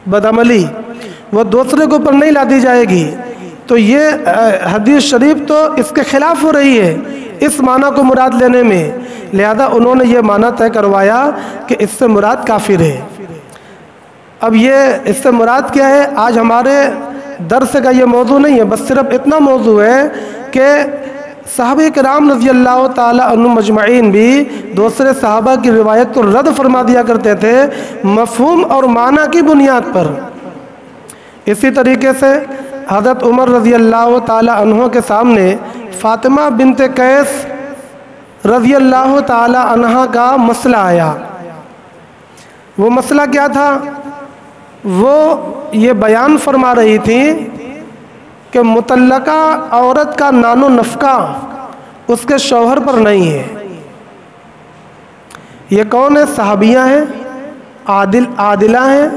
بدعملی وہ دوسرے کے اوپر نہیں لادی جائے گی۔ تو یہ حدیث شریف تو اس کے خلاف ہو رہی ہے اس معنی کو مراد لینے میں، لہذا انہوں نے یہ معنی طے کروایا کہ اس سے مراد کافر ہے۔ اب یہ اس سے مراد کیا ہے؟ آج ہمارے درس کا یہ موضوع نہیں ہے، بس صرف اتنا موضوع ہے کہ صحابہ کرام رضی اللہ تعالی عنہم اجمعین بھی دوسرے صحابہ کی روایت کو رد فرما دیا کرتے تھے مفہوم اور معنی کی بنیاد پر۔ اسی طریقے سے حضرت عمر رضی اللہ تعالی عنہ کے سامنے فاطمہ بنت قیس رضی اللہ تعالی عنہ کا مسئلہ آیا۔ وہ مسئلہ کیا تھا؟ وہ یہ بیان فرما رہی تھی کہ مطلقہ عورت کا نان و نفقہ اس کے شوہر پر نہیں ہے۔ یہ کون ہے؟ صحابیہ ہیں، عادلہ ہیں،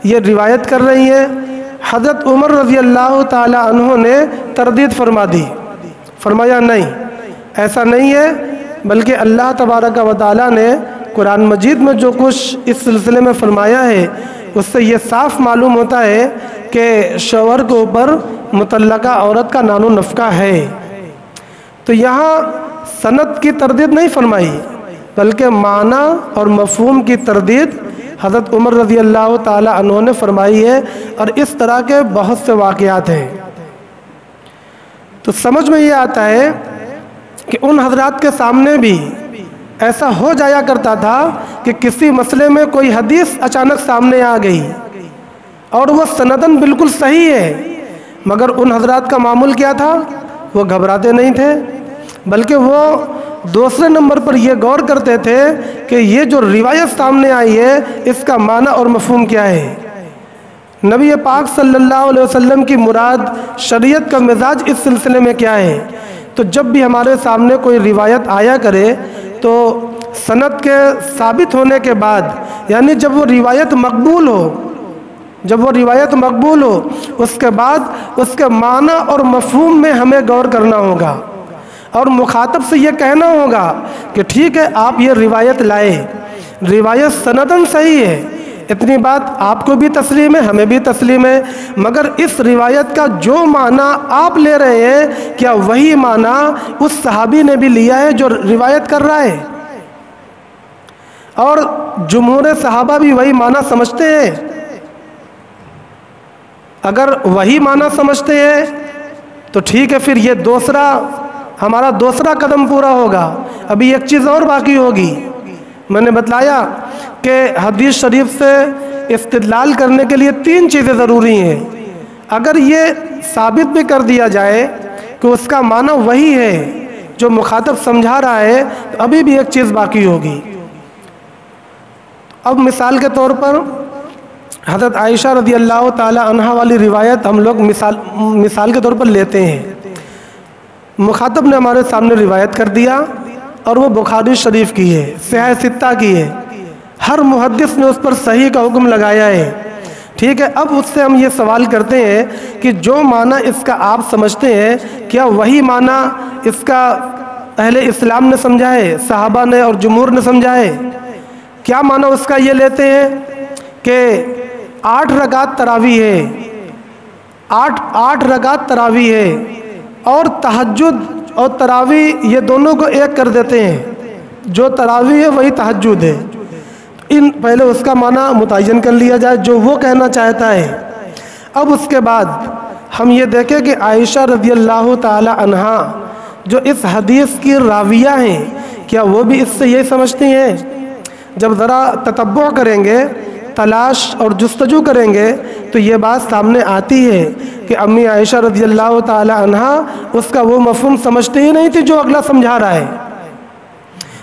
یہ روایت کر رہی ہیں۔ حضرت عمر رضی اللہ تعالی عنہ نے تردید فرما دی، فرمایا نہیں ایسا نہیں ہے، بلکہ اللہ تبارک و تعالی نے قرآن مجید میں جو کچھ اس سلسلے میں فرمایا ہے اس سے یہ صاف معلوم ہوتا ہے کہ شوہر کے اوپر مطلقہ عورت کا نان و نفقہ ہے۔ تو یہاں سند کی تردید نہیں فرمائی، بلکہ معنی اور مفہوم کی تردید حضرت عمر رضی اللہ تعالی عنہ نے فرمائی ہے، اور اس طرح کے بہت سے واقعات ہیں۔ تو سمجھ میں یہ آتا ہے کہ ان حضرات کے سامنے بھی ایسا ہو جایا کرتا تھا کہ کسی مسئلے میں کوئی حدیث اچانک سامنے آ گئی اور وہ سندن بالکل صحیح ہے، مگر ان حضرات کا معمول کیا تھا؟ وہ گھبراتے نہیں تھے، بلکہ وہ دوسرے نمبر پر یہ غور کرتے تھے کہ یہ جو روایت سامنے آئی ہے اس کا معنی اور مفہوم کیا ہے، نبی پاک صلی اللہ علیہ وسلم کی مراد، شریعت کا مزاج اس سلسلے میں کیا ہے۔ تو جب بھی ہمارے سامنے کوئی روایت آیا کرے تو سند کے ثابت ہونے کے بعد، یعنی جب وہ روایت مقبول ہو، اس کے بعد اس کے معنی اور مفہوم میں ہمیں غور کرنا ہوگا، اور مخاطب سے یہ کہنا ہوگا کہ ٹھیک ہے آپ یہ روایت لائے، روایت سندن صحیح ہے، اتنی بات آپ کو بھی تسلیم ہے، ہمیں بھی تسلیم ہے، مگر اس روایت کا جو معنی آپ لے رہے ہیں کیا وہی معنی اس صحابی نے بھی لیا ہے جو روایت کر رہا ہے؟ اور جمہور صحابہ بھی وہی معنی سمجھتے ہیں؟ اگر وہی معنی سمجھتے ہیں تو ٹھیک ہے، پھر یہ ہمارا دوسرا قدم پورا ہوگا۔ ابھی ایک چیز اور باقی ہوگی۔ میں نے بتلایا کہ حدیث شریف سے استدلال کرنے کے لیے 3 چیزیں ضروری ہیں۔ اگر یہ ثابت بھی کر دیا جائے کہ اس کا معنی وہی ہے جو مخاطب سمجھا رہا ہے، تو ابھی بھی ایک چیز باقی ہوگی۔ اب مثال کے طور پر حضرت عائشہ رضی اللہ تعالی عنہ والی روایت ہم لوگ مثال کے طور پر لیتے ہیں۔ مخاطب نے ہمارے سامنے روایت کر دیا اور وہ بخاری شریف کی ہے، صحیح ستہ کی ہے، ہر محدث نے اس پر صحیح کا حکم لگایا ہے، ٹھیک ہے۔ اب اس سے ہم یہ سوال کرتے ہیں کہ جو معنی اس کا آپ سمجھتے ہیں کیا وہی معنی اس کا اہل اسلام نے سمجھا ہے، صحابہ نے اور جمہور نے سمجھا ہے؟ کیا معنی اس کا یہ لیتے ہیں کہ 8 رکعت تراویح ہے، 8 رکعت تراویح ہے، اور تہجد اور تراویح یہ دونوں کو ایک کر دیتے ہیں، جو تراویح ہے وہی تہجد ہے۔ پہلے اس کا معنی متعین کر لیا جائے جو وہ کہنا چاہتا ہے۔ اب اس کے بعد ہم یہ دیکھیں کہ عائشہ رضی اللہ تعالی عنہا جو اس حدیث کی راویہ ہیں کیا وہ بھی اس سے یہ سمجھتی ہیں؟ جب ذرا تتبع کریں گے، تلاش اور جستجو کریں گے تو یہ بات سامنے آتی ہے کہ امی عائشہ رضی اللہ تعالی عنہا اس کا وہ مفہوم سمجھتے ہی نہیں تھی جو اگلا سمجھا رہا ہے،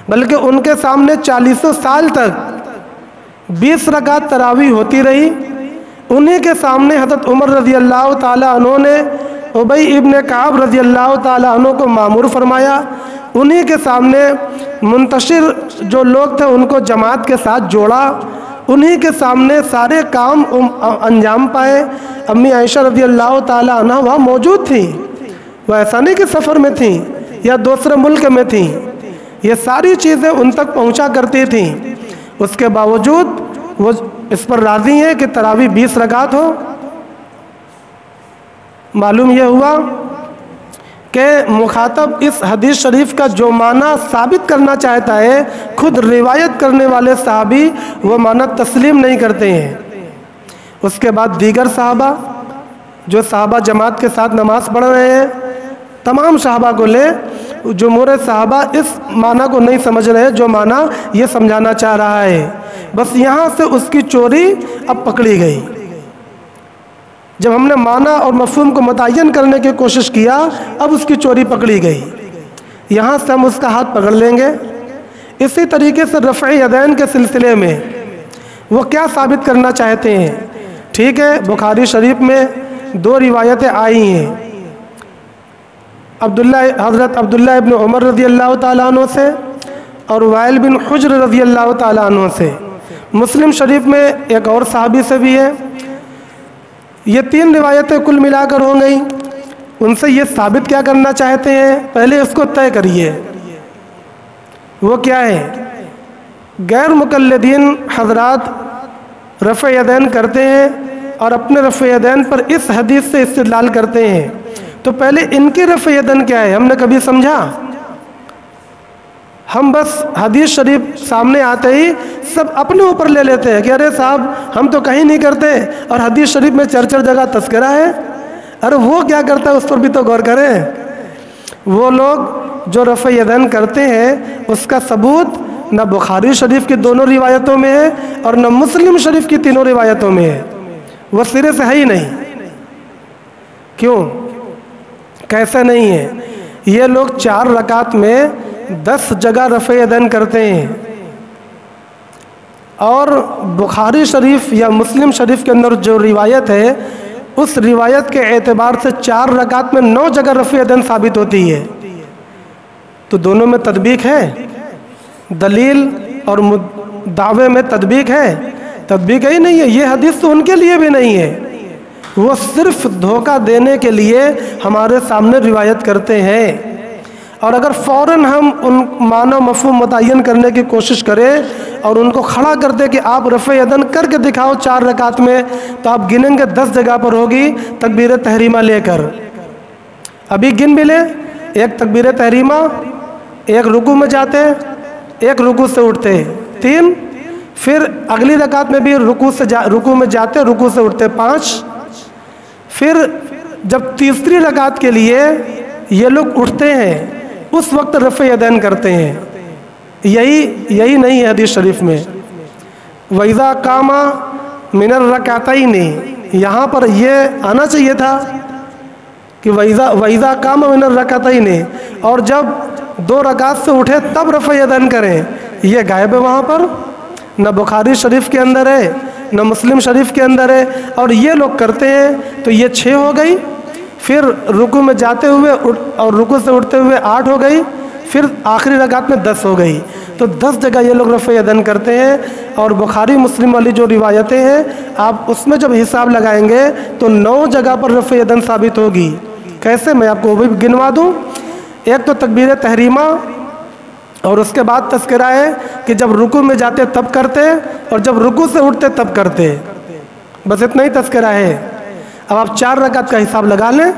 بلکہ ان کے سامنے 40 سال تک 20 رکعت تراویح ہوتی رہی۔ انہی کے سامنے حضرت عمر رضی اللہ تعالی عنہ نے ابی ابن کعب رضی اللہ تعالی عنہ کو مامور فرمایا، انہی کے سامنے منتشر جو لوگ تھے ان کو جماعت کے ساتھ جوڑا، انہی کے سامنے سارے کام انجام پائے۔ امی عائشہ رضی اللہ تعالی عنہ وہاں موجود تھیں، وہ ایسا نہیں کہ سفر میں تھیں یا دوسرے ملک میں تھیں، یہ ساری چیزیں ان تک پہنچا کرتی تھیں، اس کے باوجود وہ اس پر راضی ہیں کہ تراویح 20 رکعت ہو۔ معلوم یہ ہوا کہ مخاطب اس حدیث شریف کا جو معنی ثابت کرنا چاہتا ہے خود روایت کرنے والے صحابی وہ معنی تسلیم نہیں کرتے ہیں۔ اس کے بعد دیگر صحابہ جو صحابہ جماعت کے ساتھ نماز پڑھ رہے ہیں، تمام صحابہ کو لے، جمہور صحابہ اس معنی کو نہیں سمجھ رہے جو معنی یہ سمجھانا چاہ رہا ہے، بس یہاں سے اس کی چوری اب پکڑی گئی۔ جب ہم نے معنی اور مفہوم کو متعین کرنے کی کوشش کیا اب اس کی چوری پکڑی گئی، یہاں سے ہم اس کا ہاتھ پکڑ لیں گے۔ اسی طریقے سے رفع یدین کے سلسلے میں وہ کیا ثابت کرنا چاہتے ہیں؟ ٹھیک ہے، بخاری شریف میں 2 روایتیں آئی ہیں، حضرت عبداللہ ابن عمر رضی اللہ تعالیٰ عنہ سے اور وائل بن حجر رضی اللہ تعالیٰ عنہ سے۔ مسلم شریف میں ایک اور صحابی سے بھی ہے۔ یہ 3 روایتیں کل ملا کر ہو گئیں۔ ان سے یہ ثابت کیا کرنا چاہتے ہیں؟ پہلے اس کو طے کریے، وہ کیا ہے؟ غیر مقلدین حضرات رفع یدین کرتے ہیں اور اپنے رفع یدین پر اس حدیث سے استدلال کرتے ہیں، تو پہلے ان کی رفع یدین کیا ہے؟ ہم نے کبھی سمجھا؟ ہم بس حدیث شریف سامنے آتے ہی سب اپنے اوپر لے لیتے ہیں کہ ارے صاحب ہم تو کہیں نہیں کرتے اور حدیث شریف میں 4 جگہ تذکرہ ہے، ارے وہ کیا کرتا ہے اس پر بھی تو غور کریں۔ وہ لوگ جو رفع یدین کرتے ہیں اس کا ثبوت نہ بخاری شریف کی دونوں روایتوں میں ہے اور نہ مسلم شریف کی 3 روایتوں میں ہے، وہ سرے سے ہے ہی نہیں۔ کیوں؟ کیسے نہیں ہے؟ یہ لوگ 4 رکعت میں 10 جگہ رفع یدین کرتے ہیں، اور بخاری شریف یا مسلم شریف کے اندر جو روایت ہے اس روایت کے اعتبار سے 4 رکعت میں 9 جگہ رفع یدین ثابت ہوتی ہے، تو دونوں میں تطبیق ہے؟ دلیل اور دعوے میں تطبیق ہے؟ تطبیق ہی نہیں ہے۔ یہ حدیث تو ان کے لیے بھی نہیں ہے، وہ صرف دھوکہ دینے کے لیے ہمارے سامنے روایت کرتے ہیں۔ اور اگر فوراً ہم ان معنی و مفہوم متعین کرنے کی کوشش کریں اور ان کو کھڑا کر دیں کہ آپ رفع یدین کر کے دکھاؤ 4 رکعت میں، تو آپ گنیں گے 10 جگہ پر ہوگی تکبیر تحریمہ لے کر۔ ابھی گن بھی لیں، ایک تکبیر تحریمہ، ایک رکوع میں جاتے، ایک رکوع سے اٹھتے، 3، پھر اگلی رکعت میں بھی رکوع میں جاتے، رکوع سے اٹھتے، 5، پھر جب تیسری رکعت کے لیے یہ لوگ اٹھتے ہیں اس وقت رفع یدین کرتے ہیں۔ یہی نہیں ہے حدیث شریف میں۔ وَإِذَا قَامَ مِنَ الرَّكَعَتَيْنِ، یہاں پر یہ آنا چاہیے تھا کہ وَإِذَا قَامَ مِنَ الرَّكَعَتَيْنِ، اور جب 2 رکعت سے اٹھے تب رفع یدین کریں، یہ غائب ہے وہاں پر، نہ بخاری شریف کے اندر ہے نہ مسلم شریف کے اندر ہے، اور یہ لوگ کرتے ہیں تو یہ 6 ہو گئی، پھر رکوع میں جاتے ہوئے اور رکوع سے اٹھتے ہوئے 8 ہو گئی، پھر آخری رکعت میں 10 ہو گئی، تو 10 جگہ یہ لوگ رفع یدین کرتے ہیں۔ اور بخاری مسلم والی جو روایتیں ہیں آپ اس میں جب حساب لگائیں گے تو 9 جگہ پر رفع یدین ثابت ہوگی۔ کیسے، میں آپ کو وہ بھی گنوا دوں۔ ایک تو تکبیر تحریمہ، اور اس کے بعد تذکرہ ہے کہ جب رکوع میں جاتے تب کرتے اور جب رکوع سے اٹھتے تب کرتے، بس اتنا ہی تذکرہ ہے۔ اب آپ 4 رکعت کا حساب لگا لیں،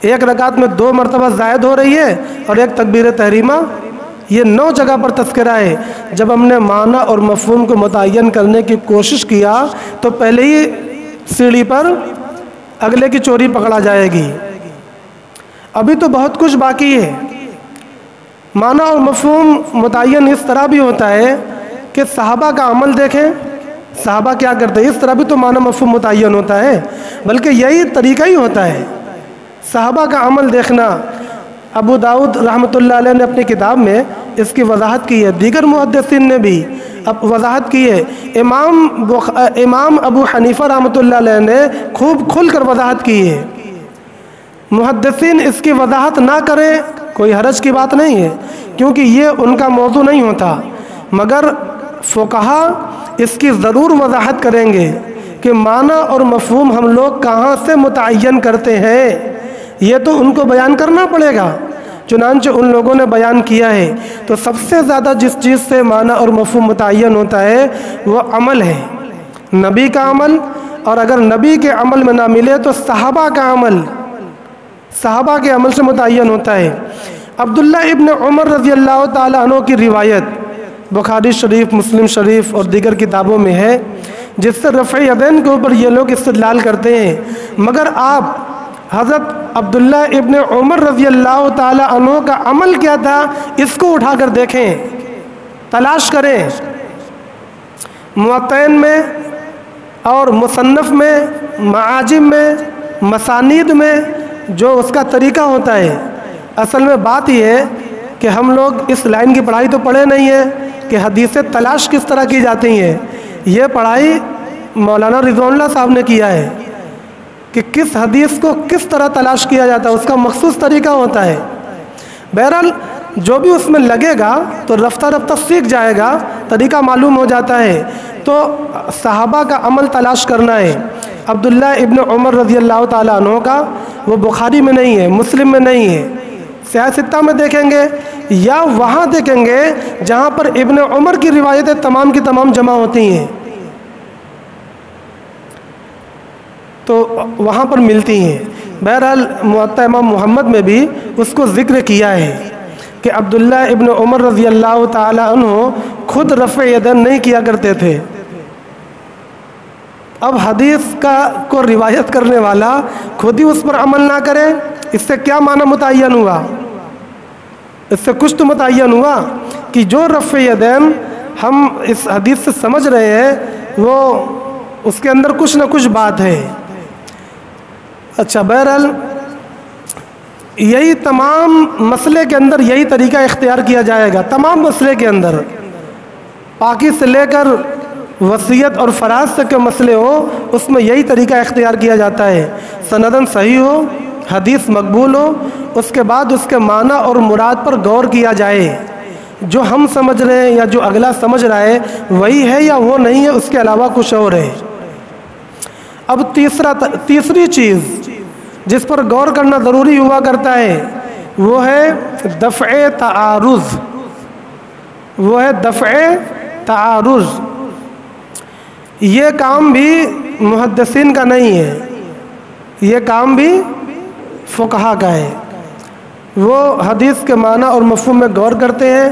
ایک رکعت میں 2 مرتبہ زائد ہو رہی ہے اور ایک تکبیر تحریمہ، یہ 9 جگہ پر تذکرہ ہے۔ جب ہم نے معنی اور مفہوم کو متعین کرنے کی کوشش کیا تو پہلے ہی سیڑھی پر اگلے کی چوری پکڑا جائے گی۔ ابھی تو بہت کچھ باقی ہے۔ معنی اور مفہوم متعین اس طرح بھی ہوتا ہے کہ صحابہ کا عمل دیکھیں، صحابہ کیا کرتے ہیں، اس طرح بھی تو معنی مفہوم متعین ہوتا ہے، بلکہ یہی طریقہ ہی ہوتا ہے صحابہ کا عمل دیکھنا۔ ابو داؤد رحمۃ اللہ علیہ نے اپنی کتاب میں اس کی وضاحت کی ہے، دیگر محدثین نے بھی وضاحت کی ہے، امام ابو حنیفہ رحمۃ اللہ علیہ نے خوب کھل کر وضاحت کی ہے۔ محدثین اس کی وضاحت نہ کریں کوئی حرج کی بات نہیں ہے، کیونکہ یہ ان کا موضوع نہیں ہوتا، مگر فقہا اس کی ضرور وضاحت کریں گے کہ معنی اور مفہوم ہم لوگ کہاں سے متعین کرتے ہیں، یہ تو ان کو بیان کرنا پڑے گا، چنانچہ ان لوگوں نے بیان کیا ہے۔ تو سب سے زیادہ جس چیز سے معنی اور مفہوم متعین ہوتا ہے وہ عمل ہے، نبی کا عمل، اور اگر نبی کے عمل میں نہ ملے تو صحابہ کا عمل، صحابہ کے عمل سے متعین ہوتا ہے۔ عبداللہ ابن عمر رضی اللہ تعالیٰ عنہ کی روایت بخاری شریف، مسلم شریف اور دیگر کتابوں میں ہے، جس سے رفع یدین کے اوپر یہ لوگ استدلال کرتے ہیں، مگر آپ حضرت عبداللہ ابن عمر رضی اللہ تعالیٰ عنہ کا عمل کیا تھا اس کو اٹھا کر دیکھیں، تلاش کریں، موطئین میں اور مصنف میں، معاجم میں، مسانید میں جو اس کا طریقہ ہوتا ہے۔ اصل میں بات یہ ہے کہ ہم لوگ اس لائن کی پڑھائی تو پڑھے نہیں ہے کہ حدیثیں تلاش کس طرح کی جاتی ہیں، یہ پڑھائی مولانا رضوان اللہ صاحب نے کیا ہے کہ کس حدیث کو کس طرح تلاش کیا جاتا ہے، اس کا مخصوص طریقہ ہوتا ہے۔ بہرحال جو بھی اس میں لگے گا تو رفتہ رفتہ سیکھ جائے گا، طریقہ معلوم ہو جاتا ہے۔ تو صحابہ کا عمل تلاش کرنا ہے۔ عبداللہ ابن عمر رضی اللہ تعالیٰ عنہ کا وہ بخاری میں نہیں ہے، مسلم میں نہیں ہے، صحیح ستہ میں دیکھیں گے یا وہاں دیکھیں گے جہاں پر ابن عمر کی روایتیں تمام کی تمام جمع ہوتی ہیں تو وہاں پر ملتی ہیں۔ بہرحال موطا امام محمد میں بھی اس کو ذکر کیا ہے کہ عبداللہ ابن عمر رضی اللہ تعالی عنہ خود رفع یدین نہیں کیا کرتے تھے۔ اب حدیث کو روایت کرنے والا خود ہی اس پر عمل نہ کرے، اس سے کیا معنی متعین ہوا؟ اس سے کچھ تو متعین ہوا کہ جو رفع یدین ہم اس حدیث سے سمجھ رہے ہیں وہ اس کے اندر کچھ نہ کچھ بات ہے۔ اچھا، بہرحال یہی تمام مسئلے کے اندر یہی طریقہ اختیار کیا جائے گا، تمام مسئلے کے اندر، پاکی سے لے کر وصیت اور فراز تک کے مسئلے ہو، اس میں یہی طریقہ اختیار کیا جاتا ہے۔ سندن صحیح ہو، حدیث مقبول ہو، اس کے بعد اس کے معنی اور مراد پر غور کیا جائے، جو ہم سمجھ رہے ہیں یا جو اگلا سمجھ رہا ہے وہی ہے یا وہ نہیں ہے، اس کے علاوہ کچھ اور ہے۔ اب تیسری چیز جس پر غور کرنا ضروری ہوا کرتا ہے وہ ہے دفع تعارض، وہ ہے دفع تعارض۔ یہ کام بھی محدثین کا نہیں ہے، یہ کام بھی فقہا کا ہے۔ وہ حدیث کے معنی اور مفہوم میں غور کرتے ہیں،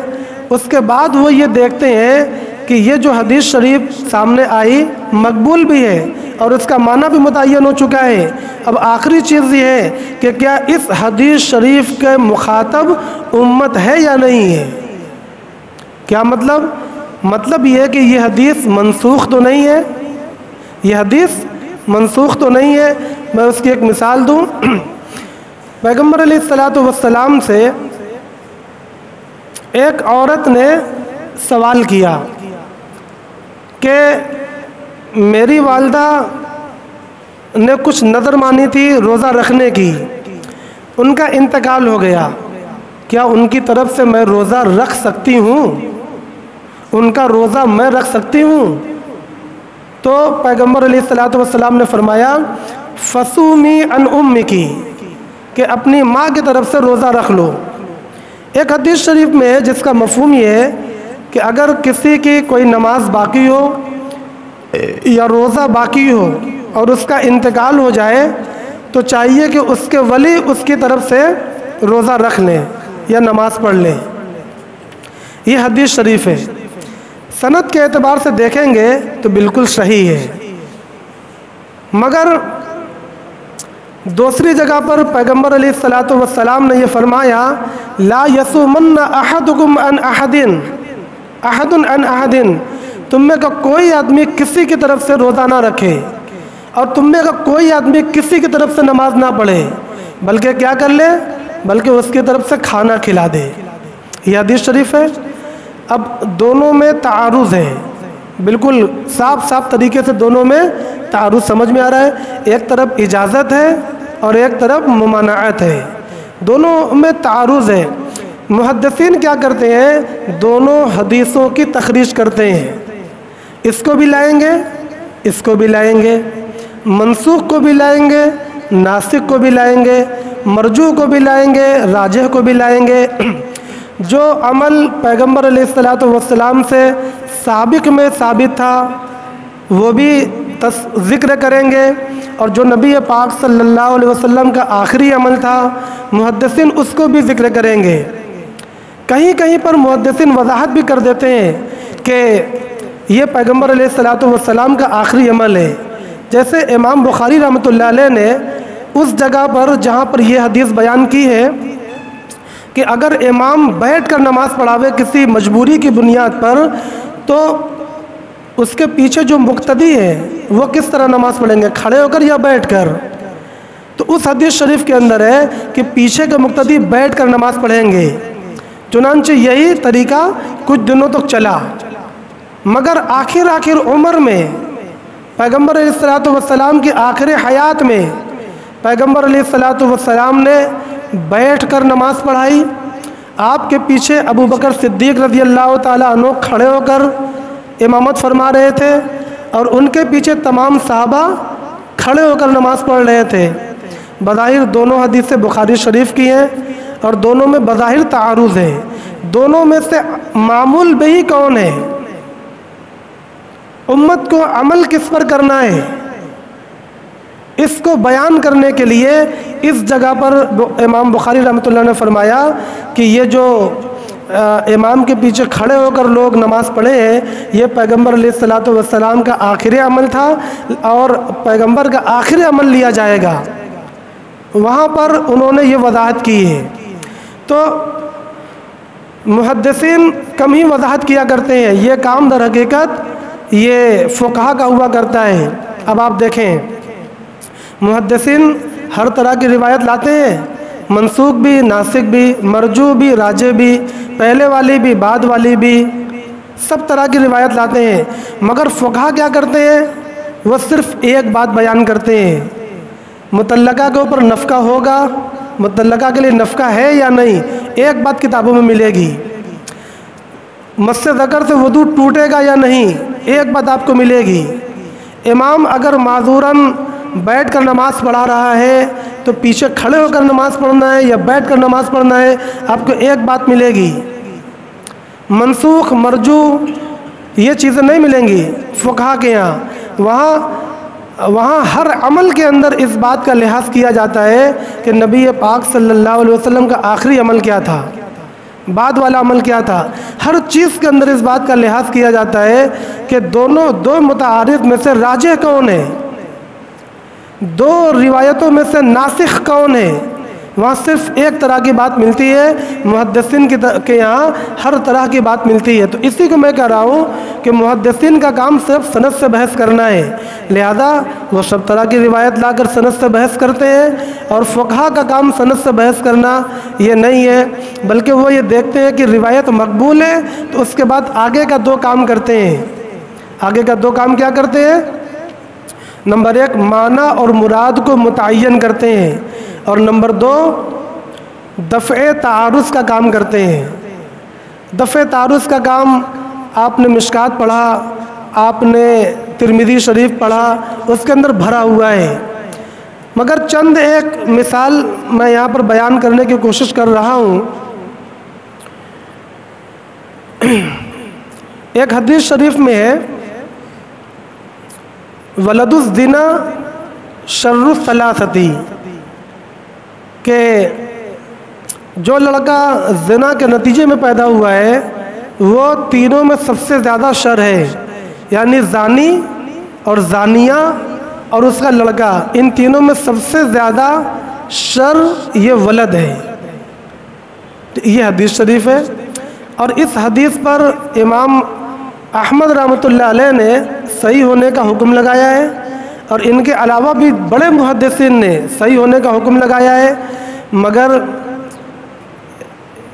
اس کے بعد وہ یہ دیکھتے ہیں کہ یہ جو حدیث شریف سامنے آئی مقبول بھی ہے اور اس کا معنی بھی متعین ہو چکا ہے۔ اب آخری چیز یہ ہے کہ کیا اس حدیث شریف کے مخاطب امت ہے یا نہیں ہے۔ کیا مطلب؟ مطلب یہ ہے کہ یہ حدیث منسوخ تو نہیں ہے، یہ حدیث منسوخ تو نہیں ہے۔ میں اس کی ایک مثال دوں۔ پیغمبر علیہ السلام سے ایک عورت نے سوال کیا کہ میری والدہ نے کچھ نظر مانی تھی روزہ رکھنے کی، ان کا انتقال ہو گیا، کیا ان کی طرف سے میں روزہ رکھ سکتی ہوں؟ ان کا روزہ میں رکھ سکتی ہوں؟ تو پیغمبر علیہ السلام نے فرمایا فصومی عن امکی، کہ اپنی ماں کی طرف سے روزہ رکھ لو۔ ایک حدیث شریف میں ہے جس کا مفہوم یہ ہے کہ اگر کسی کی کوئی نماز باقی ہو یا روزہ باقی ہو اور اس کا انتقال ہو جائے تو چاہیے کہ اس کے ولی اس کی طرف سے روزہ رکھ لیں یا نماز پڑھ لیں۔ یہ حدیث شریف ہے، سند کے اعتبار سے دیکھیں گے تو بالکل صحیح ہے، مگر دوسری جگہ پر پیغمبر علیہ السلام نے یہ فرمایا لا یصومن احدکم عن احد عن احد، تم میں کا کوئی آدمی کسی کی طرف سے روزہ نہ رکھے اور تم میں کا کوئی آدمی کسی کی طرف سے نماز نہ پڑھے، بلکہ کیا کر لے؟ بلکہ اس کی طرف سے کھانا کھلا دے۔ یہ حدیث شریف ہے۔ اب دونوں میں تعارض ہے، بالکل صاف طریقے سے دونوں میں تعارض سمجھ میں آ رہا ہے۔ ایک طرف اجازت ہے اور ایک طرف ممانعت ہے، دونوں میں تعارض ہے۔ محدثین کیا کرتے ہیں؟ دونوں حدیثوں کی تخریج کرتے ہیں، اس کو بھی لائیں گے، اس کو بھی لائیں گے، منسوخ کو بھی لائیں گے، ناسخ کو بھی لائیں گے، مرجوح کو بھی لائیں گے، راجح کو بھی لائیں گے۔ جو عمل پیغمبر علیہ السلام سے سابق میں ثابت تھا وہ بھی ذکر کریں گے، اور جو نبی پاک صلی اللہ علیہ وسلم کا آخری عمل تھا محدثین اس کو بھی ذکر کریں گے۔ کہیں کہیں پر محدثین وضاحت بھی کر دیتے ہیں کہ یہ پیغمبر علیہ السلام کا آخری عمل ہے، جیسے امام بخاری رحمۃ اللہ علیہ نے اس جگہ پر جہاں پر یہ حدیث بیان کی ہے کہ اگر امام بیٹھ کر نماز پڑھاوے کسی مجبوری کی بنیاد پر تو اس کے پیچھے جو مقتدی ہے وہ کس طرح نماز پڑھیں گے، کھڑے ہو کر یا بیٹھ کر؟ تو اس حدیث شریف کے اندر ہے کہ پیچھے کے مقتدی بیٹھ کر نماز پڑھیں گے۔ چنانچہ یہی طریقہ کچھ دنوں تک چلا، مگر آخر عمر میں پیغمبر علیہ السلام کی آخر حیات میں پیغمبر علیہ السلام نے بیٹھ کر نماز پڑھائی۔ آپ کے پیچھے ابو بکر صدیق رضی اللہ تعالیٰ عنہ کھڑے ہو کر امامت فرما رہے تھے اور ان کے پیچھے تمام صحابہ کھڑے ہو کر نماز پڑھ رہے تھے۔ بظاہر دونوں حدیث بخاری شریف کی ہیں اور دونوں میں بظاہر تعارض ہے، دونوں میں سے معمول بہی کون ہے؟ امت کو عمل کس پر کرنا ہے؟ اس کو بیان کرنے کے لیے اس جگہ پر امام بخاری رحمۃ اللہ نے فرمایا کہ یہ جو امام کے پیچھے کھڑے ہو کر لوگ نماز پڑھے ہیں یہ پیغمبر علیہ السلام کا آخری عمل تھا اور پیغمبر کا آخری عمل لیا جائے گا۔ وہاں پر انہوں نے یہ وضاحت کی ہے۔ تو محدثین کم ہی وضاحت کیا کرتے ہیں، یہ کام در حقیقت یہ فقہا کا ہوا کرتا ہے۔ اب آپ دیکھیں محدثین ہر طرح کی روایت لاتے ہیں، منسوخ بھی، ناسخ بھی، مرجوح بھی، راجح بھی، پہلے والی بھی، بعد والی بھی، سب طرح کی روایت لاتے ہیں، مگر فقہا کیا کرتے ہیں؟ وہ صرف ایک بات بیان کرتے ہیں، مطلقہ کے اوپر نفقہ ہوگا، مطلقہ کے لیے نفقہ ہے یا نہیں، ایک بات کتابوں میں ملے گی۔ مس ذکر سے وضو ٹوٹے گا یا نہیں، ایک بات آپ کو ملے گی۔ امام اگر معذوراً بیٹھ کر نماز پڑھا رہا ہے تو پیچھے کھڑے ہو کر نماز پڑھنا ہے یا بیٹھ کر نماز پڑھنا ہے، آپ کو ایک بات ملے گی، منسوخ مرجو یہ چیزیں نہیں ملیں گی فقہا کے یہاں۔ وہاں ہر عمل کے اندر اس بات کا لحاظ کیا جاتا ہے کہ نبی پاک صلی اللہ علیہ وسلم کا آخری عمل کیا تھا، بعد والا عمل کیا تھا، ہر چیز کے اندر اس بات کا لحاظ کیا جاتا ہے کہ دو متعارض میں سے راجح کون ہے، دو روایتوں میں سے ناسخ کون ہے۔ وہاں صرف ایک طرح کی بات ملتی ہے، محدثین کے یہاں ہر طرح کی بات ملتی ہے۔ تو اسی کو میں کہہ رہا ہوں کہ محدثین کا کام صرف سند سے بحث کرنا ہے، لہذا وہ سب طرح کی روایت لا کر سند سے بحث کرتے ہیں، اور فقہا کا کام سند سے بحث کرنا یہ نہیں ہے، بلکہ وہ یہ دیکھتے ہیں کہ روایت مقبول ہے تو اس کے بعد آگے کا دو کام کرتے ہیں۔ آگے کا دو کام کیا کرتے ہیں؟ نمبر ایک، معنی اور مراد کو متعین کرتے ہیں، اور نمبر دو، دفع تعارض کا کام کرتے ہیں۔ دفع تعارض کا کام آپ نے مشکات پڑھا، آپ نے ترمذی شریف پڑھا، اس کے اندر بھرا ہوا ہے، مگر چند ایک مثال میں یہاں پر بیان کرنے کی کوشش کر رہا ہوں۔ ایک حدیث شریف میں ہے، ولد الزنا شر الثلاثۃ، کہ جو لڑکا زنا کے نتیجے میں پیدا ہوا ہے وہ تینوں میں سب سے زیادہ شر ہے، یعنی زانی اور زانیہ اور اس کا لڑکا، ان تینوں میں سب سے زیادہ شر یہ ولد ہے۔ یہ حدیث شریف ہے، اور اس حدیث پر امام احمد رحمۃ اللہ علیہ نے صحیح ہونے کا حکم لگایا ہے، اور ان کے علاوہ بھی بڑے محدثین نے صحیح ہونے کا حکم لگایا ہے، مگر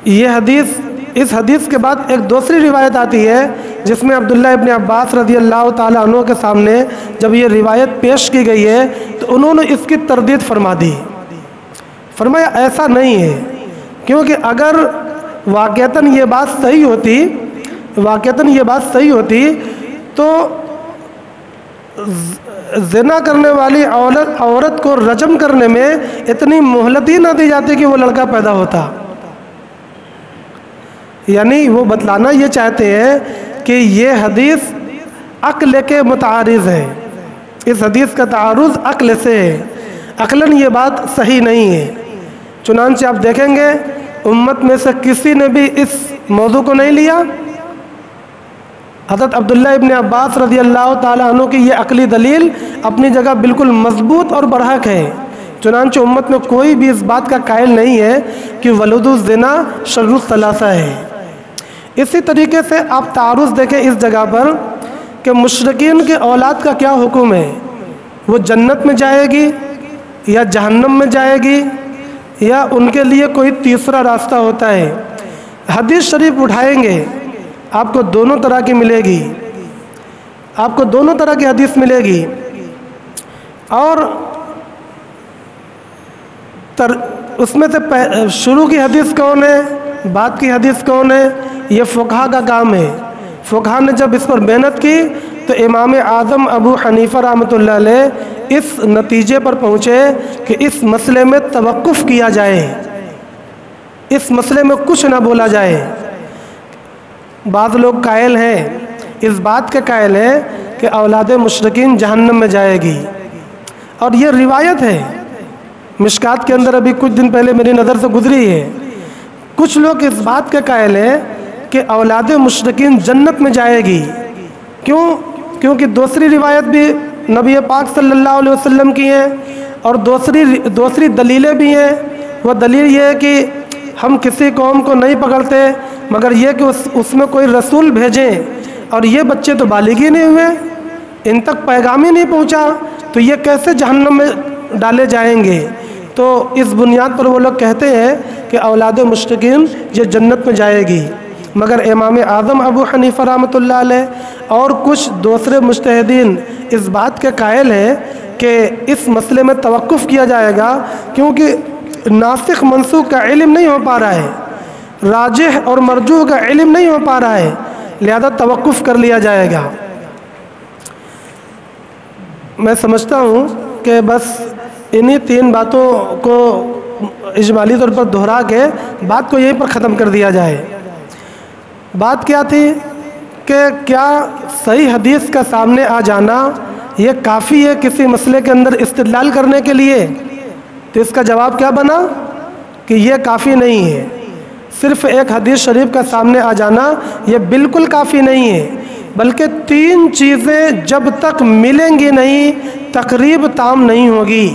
اس حدیث کے بعد ایک دوسری روایت آتی ہے جس میں عبداللہ ابن عباس رضی اللہ تعالیٰ عنہ کے سامنے جب یہ روایت پیش کی گئی ہے تو انہوں نے اس کی تردید فرما دی، فرمایا ایسا نہیں ہے، کیونکہ اگر واقعتاً یہ بات صحیح ہوتی تو زنا کرنے والی عورت کو رجم کرنے میں اتنی مہلت ہی نہ دی جاتی کہ وہ لڑکا پیدا ہوتا۔ یعنی وہ بتلانا یہ چاہتے ہیں کہ یہ حدیث عقل کے متعارض ہے، اس حدیث کا تعارض عقل سے ہے، عقلاً یہ بات صحیح نہیں ہے۔ چنانچہ آپ دیکھیں گے امت میں سے کسی نے بھی اس موضوع کو نہیں لیا۔ حضرت عبداللہ ابن عباس رضی اللہ تعالیٰ عنہ کی یہ عقلی دلیل اپنی جگہ بالکل مضبوط اور برحق ہے، چنانچہ امت میں کوئی بھی اس بات کا قائل نہیں ہے کہ ولد الزنا شر الثلاثہ ہے۔ اسی طریقے سے آپ تعارض دیکھیں اس جگہ پر کہ مشرکین کے اولاد کا کیا حکم ہے، وہ جنت میں جائے گی یا جہنم میں جائے گی، یا ان کے لیے کوئی تیسرا راستہ ہوتا ہے۔ حدیث شریف اٹھائیں گے آپ کو دونوں طرح کی ملے گی، آپ کو دونوں طرح کی حدیث ملے گی، اور اس میں سے شروع کی حدیث کون ہے، بعد کی حدیث کون ہے، یہ فقہا کا کام ہے۔ فقہا نے جب اس پر محنت کی تو امام اعظم ابو حنیفہ رحمۃ اللہ علیہ اس نتیجے پر پہنچے کہ اس مسئلے میں توقف کیا جائے، اس مسئلے میں کچھ نہ بولا جائے۔ بعض لوگ قائل ہیں، اس بات کے قائل ہیں کہ اولاد مشرکین جہنم میں جائے گی، اور یہ روایت ہے مشکات کے اندر، ابھی کچھ دن پہلے میری نظر سے گزری ہے۔ کچھ لوگ اس بات کے قائل ہیں کہ اولاد مشرکین جنت میں جائے گی، کیونکہ دوسری روایت بھی نبی پاک صلی اللہ علیہ وسلم کی ہیں، اور دوسری دلیلیں بھی ہیں۔ وہ دلیل یہ ہے کہ ہم کسی قوم کو نہیں پکڑتے مگر یہ کہ اس میں کوئی رسول بھیجیں، اور یہ بچے تو بالغ ہی نہیں ہوئے، ان تک پیغام ہی نہیں پہنچا، تو یہ کیسے جہنم میں ڈالے جائیں گے؟ تو اس بنیاد پر وہ لوگ کہتے ہیں کہ اولاد مشرکین یہ جنت میں جائے گی، مگر امام اعظم ابو حنیفہ رحمۃ اللہ علیہ اور کچھ دوسرے مجتہدین اس بات کے قائل ہیں کہ اس مسئلے میں توقف کیا جائے گا، کیونکہ ناسخ منسوخ کا علم نہیں ہو پا رہا ہے، راجح اور مرجوح کا علم نہیں ہو پا رہا ہے، لہذا توقف کر لیا جائے گا۔ میں سمجھتا ہوں کہ بس انہی 3 باتوں کو اجمالی طور پر دہرا کے بات کو یہیں پر ختم کر دیا جائے۔ بات کیا تھی کہ کیا صحیح حدیث کا سامنے آ جانا یہ کافی ہے کسی مسئلے کے اندر استدلال کرنے کے لیے؟ تو اس کا جواب کیا بنا کہ یہ کافی نہیں ہے۔ صرف ایک حدیث شریف کا سامنے آ جانا یہ بالکل کافی نہیں ہے، بلکہ 3 چیزیں جب تک ملیں گی نہیں تقریب تام نہیں ہوگی۔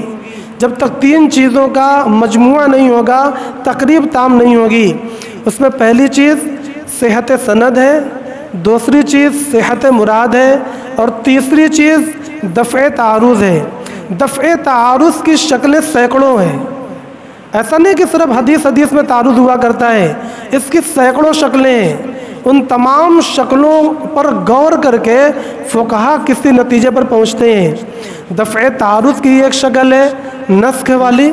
جب تک 3 چیزوں کا مجموعہ نہیں ہوگا تقریب تام نہیں ہوگی۔ اس میں پہلی چیز صحت سند ہے، دوسری چیز صحت مراد ہے، اور تیسری چیز دفع تعارض ہے۔ دفع تعارض کی شکلیں سینکڑوں ہیں۔ ایسا نہیں کہ صرف حدیث میں تعارض ہوا کرتا ہے، اس کی سینکڑوں شکلیں ہیں۔ ان تمام شکلوں پر غور کر کے فقہا کسی نتیجے پر پہنچتے ہیں۔ دفع تعارض کی ایک شکل ہے نسخ والی،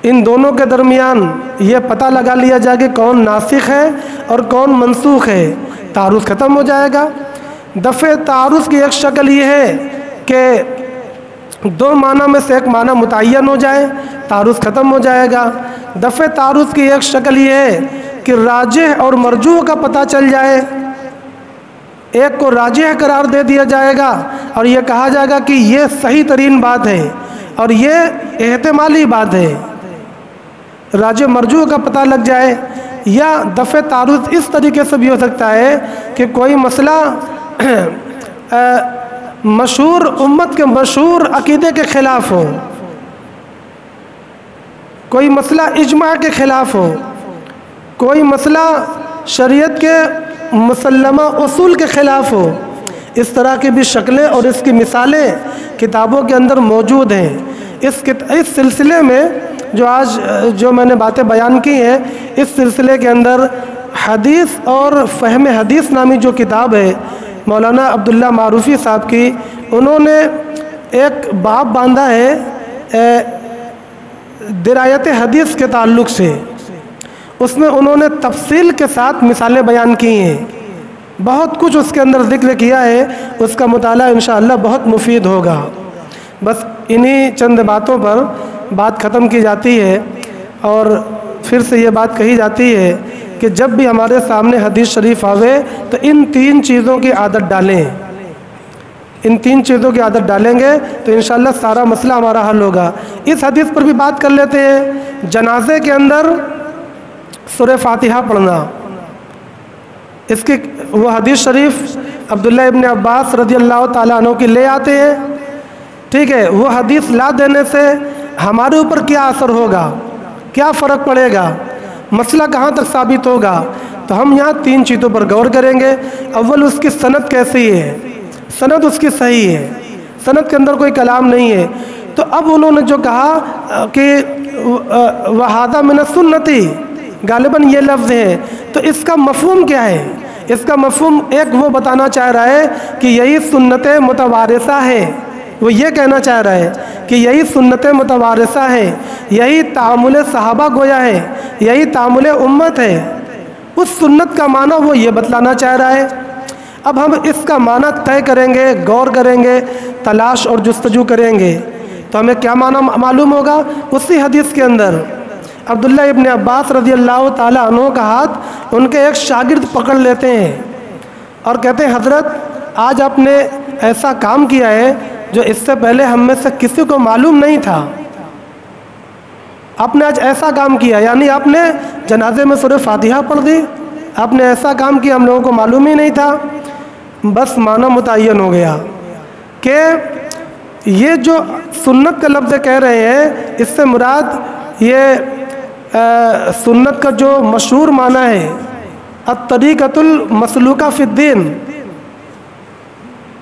ان دونوں کے درمیان یہ پتہ لگا لیا جائے کہ کون ناسخ ہے اور کون منسوخ ہے، تعارض ختم ہو جائے گا۔ دفع تعارض کی ایک شکل یہ ہے کہ 2 معنی میں سے ایک معنی متعین ہو جائے، تعارض ختم ہو جائے گا۔ دفع تعارض کی ایک شکل یہ ہے کہ راجح اور مرجوح کا پتہ چل جائے، ایک کو راجح قرار دے دیا جائے گا اور یہ کہا جائے گا کہ یہ صحیح ترین بات ہے اور یہ احتمالی بات ہے، راجح مرجوح کا پتہ لگ جائے۔ یا دفع تعارض اس طریقے سے بھی ہو سکتا ہے کہ کوئی مسئلہ مشہور امت کے مشہور عقیدے کے خلاف ہو، کوئی مسئلہ اجماع کے خلاف ہو، کوئی مسئلہ شریعت کے مسلمہ اصول کے خلاف ہو۔ اس طرح کی بھی شکلیں اور اس کی مثالیں کتابوں کے اندر موجود ہیں۔ اس سلسلے میں جو میں نے باتیں بیان کی ہیں، اس سلسلے کے اندر حدیث اور فہم حدیث نامی جو کتاب ہے مولانا عبداللہ معروفی صاحب کی، انہوں نے ایک باب باندھا ہے درایت حدیث کے تعلق سے۔ اس میں انہوں نے تفصیل کے ساتھ مثالیں بیان کی ہیں، بہت کچھ اس کے اندر ذکر کیا ہے، اس کا مطالعہ انشاءاللہ بہت مفید ہوگا۔ بس انہی چند باتوں پر بات ختم کی جاتی ہے، اور پھر سے یہ بات کہی جاتی ہے کہ جب بھی ہمارے سامنے حدیث شریف آوے تو ان 3 چیزوں کی عادت ڈالیں۔ ان 3 چیزوں کی عادت ڈالیں گے تو انشاءاللہ سارا مسئلہ ہمارا حل ہوگا۔ اس حدیث پر بھی بات کر لیتے ہیں۔ جنازے کے اندر سورہ فاتحہ پڑھنا، اس کی وہ حدیث شریف عبداللہ ابن عباس رضی اللہ تعالیٰ عنہ کی لے آتے ہیں، ٹھیک ہے؟ وہ حدیث لا دینے سے ہمارے اوپر کیا اثر ہوگا، کیا فرق پڑے گا، مسئلہ کہاں تک ثابت ہوگا؟ تو ہم یہاں 3 چیزوں پر غور کریں گے۔ اول اس کی سند کیسی ہے، سند اس کی صحیح ہے، سند کے اندر کوئی کلام نہیں ہے۔ تو اب انہوں نے جو کہا کہ وَهَذَا مِنَ السُّنَّةِ، غالباً یہ لفظ ہے، تو اس کا مفہوم کیا ہے؟ اس کا مفہوم ایک وہ بتانا چاہ رہا ہے کہ یہی سنت متوارثہ ہے، وہ یہ کہنا چاہ رہا ہے کہ یہی سنت متوارثہ ہے، یہی تعامل صحابہ گویا ہے، یہی تعامل امت ہے۔ اس سنت کا معنی وہ یہ بتلانا چاہ رہا ہے۔ اب ہم اس کا معنی طے کریں گے، غور کریں گے، تلاش اور جستجو کریں گے تو ہمیں کیا معنی معلوم ہوگا؟ اسی حدیث کے اندر عبداللہ ابن عباس رضی اللہ تعالیٰ عنہ کا ہاتھ ان کے ایک شاگرد پکڑ لیتے ہیں اور کہتے ہیں حضرت آج آپ نے ایسا کام کیا ہے جو اس سے پہلے ہم میں سے کسی کو معلوم نہیں تھا۔ آپ نے آج ایسا کام کیا، یعنی آپ نے جنازے میں سورہ فاتحہ پڑھ دی، آپ نے ایسا کام کیا ہم لوگوں کو معلوم ہی نہیں تھا۔ بس معنی متعین ہو گیا کہ یہ جو سنت کا لفظ کہہ رہے ہیں اس سے مراد یہ سنت کا جو مشہور معنی ہے الطریقۃ المسلوکہ فی الدین،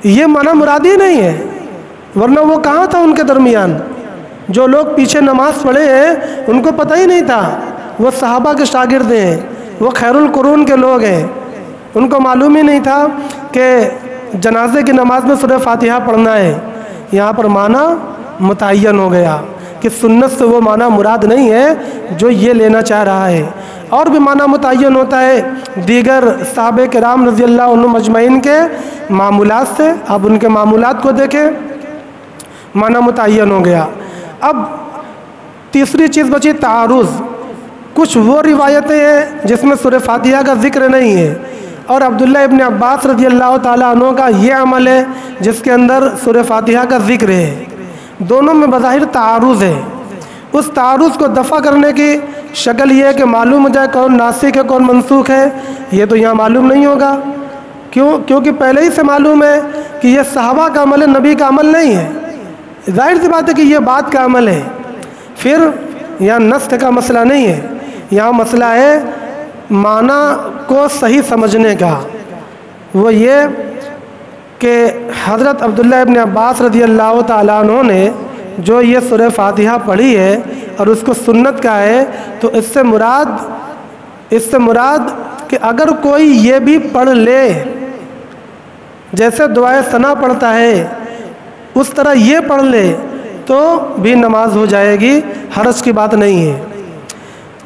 یہ معنی مراد ہی نہیں ہے، ورنہ وہ کہاں تھا ان کے درمیان؟ جو لوگ پیچھے نماز پڑھے ہیں ان کو پتہ ہی نہیں تھا، وہ صحابہ کے شاگرد ہیں، وہ خیر القرون کے لوگ ہیں، ان کو معلوم ہی نہیں تھا کہ جنازے کی نماز میں سورہ فاتحہ پڑھنا ہے۔ یہاں پر معنی متعین ہو گیا کہ سنت سے وہ معنی مراد نہیں ہے جو یہ لینا چاہ رہا ہے۔ اور بھی معنی متعین ہوتا ہے دیگر صحابہ کرام رضی اللہ عنہم مجمعین کے معمولات سے، آپ ان کے معمولات کو دیکھیں، معنی متعین ہو گیا۔ اب تیسری چیز بچی تعارض. کچھ وہ روایتیں ہیں جس میں سورہ فاتحہ کا ذکر نہیں ہے، اور عبداللہ ابن عباس رضی اللہ تعالیٰ عنہ کا یہ عمل ہے جس کے اندر سورہ فاتحہ کا ذکر ہے. دونوں میں بظاہر تعارض ہے. اس تعارض کو دفع کرنے کی شکل یہ ہے کہ معلوم ہو جائے کون ناسخ ہے کون منسوخ ہے. یہ تو یہاں معلوم نہیں ہوگا. کیونکہ پہلے ہی سے معلوم ہے کہ یہ صحابہ کا عمل ہے، نبی کا عمل نہیں ہے. ظاہر سی بات ہے کہ یہ بات کا عمل ہے. پھر یہاں نسخ کا مسئلہ نہیں ہے، یہاں مسئلہ ہے معنی کو صحیح سمجھنے کا. وہ یہ کہ حضرت عبداللہ ابن عباس رضی اللہ تعالیٰ عنہ نے جو یہ سورہ فاتحہ پڑھی ہے اور اس کو سنت کا ہے، تو اس سے مراد کہ اگر کوئی یہ بھی پڑھ لے جیسے دعائے ثنا پڑھتا ہے اس طرح یہ پڑھ لے تو بھی نماز ہو جائے گی، حرج کی بات نہیں ہے.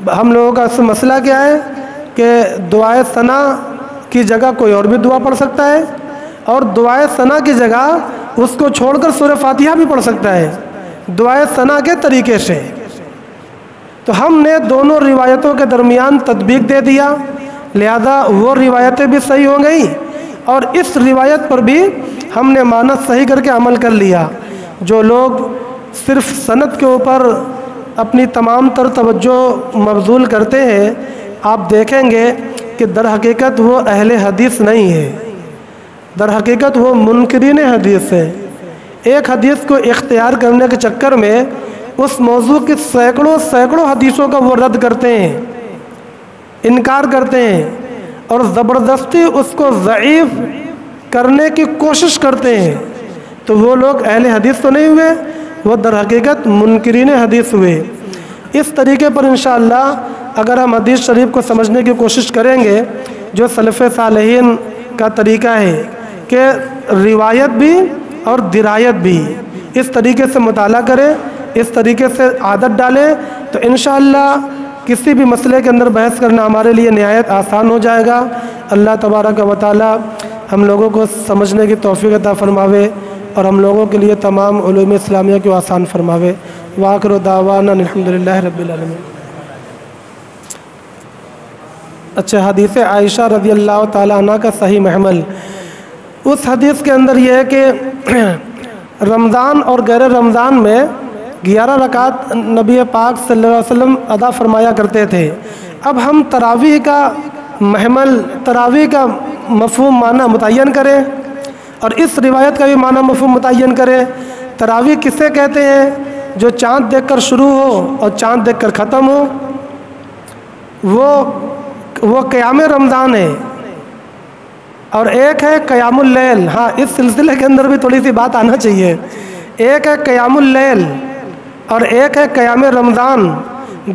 ہم لوگوں کا اس مسئلہ کیا ہے کہ دعائے ثنا کی جگہ کوئی اور بھی دعا پڑھ سکتا ہے، اور دعائے ثنا کی جگہ اس کو چھوڑ کر سورہ فاتحہ بھی پڑھ سکتا ہے دعائے ثنا کے طریقے سے. تو ہم نے دونوں روایتوں کے درمیان تطبیق دے دیا، لہذا وہ روایتیں بھی صحیح ہو گئیں اور اس روایت پر بھی ہم نے معنی صحیح کر کے عمل کر لیا. جو لوگ صرف سند کے اوپر اپنی تمام تر توجہ مبذول کرتے ہیں، آپ دیکھیں گے کہ در حقیقت وہ اہل حدیث نہیں ہے، در حقیقت وہ منکرین حدیث ہے. ایک حدیث کو اختیار کرنے کے چکر میں اس موضوع کی سینکڑوں حدیثوں کا وہ رد کرتے ہیں، انکار کرتے ہیں، اور زبردستی اس کو ضعیف کرنے کی کوشش کرتے ہیں. تو وہ لوگ اہل حدیث تو نہیں ہوئے، وہ در حقیقت منکرین حدیث ہوئے. اس طریقے پر انشاءاللہ اگر ہم حدیث شریف کو سمجھنے کی کوشش کریں گے، جو سلف صالحین کا طریقہ ہے کہ روایت بھی اور درایت بھی اس طریقے سے مطالعہ کریں، اس طریقے سے عادت ڈالیں، تو انشاءاللہ کسی بھی مسئلے کے اندر بحث کرنا ہمارے لیے نہایت آسان ہو جائے گا. اللہ تبارک و تعالی ہم لوگوں کو سمجھنے کی توفیق عطا فرماوے اور ہم لوگوں کے لیے تمام علوم اسلامیہ کو آسان فرماوے. وآخر دعوانا الحمدللہ رب العالمین. اچھا، حدیث عائشہ رضی اللہ تعالیٰ عنہ کا صحیح محمل. اس حدیث کے اندر یہ ہے کہ رمضان اور غیر رمضان میں 11 رکعت نبی پاک صلی اللہ علیہ وسلم ادا فرمایا کرتے تھے. اب ہم تراویح کا محمل، تراویح کا مفہوم معنی متعین کریں اور اس روایت کا بھی معنی مفہوم متعین کریں. تراویح کسے کہتے ہیں؟ جو چاند دیکھ کر شروع ہو اور چاند دیکھ کر ختم ہو، وہ قیام رمضان ہے. اور ایک ہے قیام اللیل. ہاں، اس سلسلے کے اندر بھی تھوڑی سی بات آنا چاہیے. ایک ہے قیام اللیل اور ایک ہے قیام رمضان.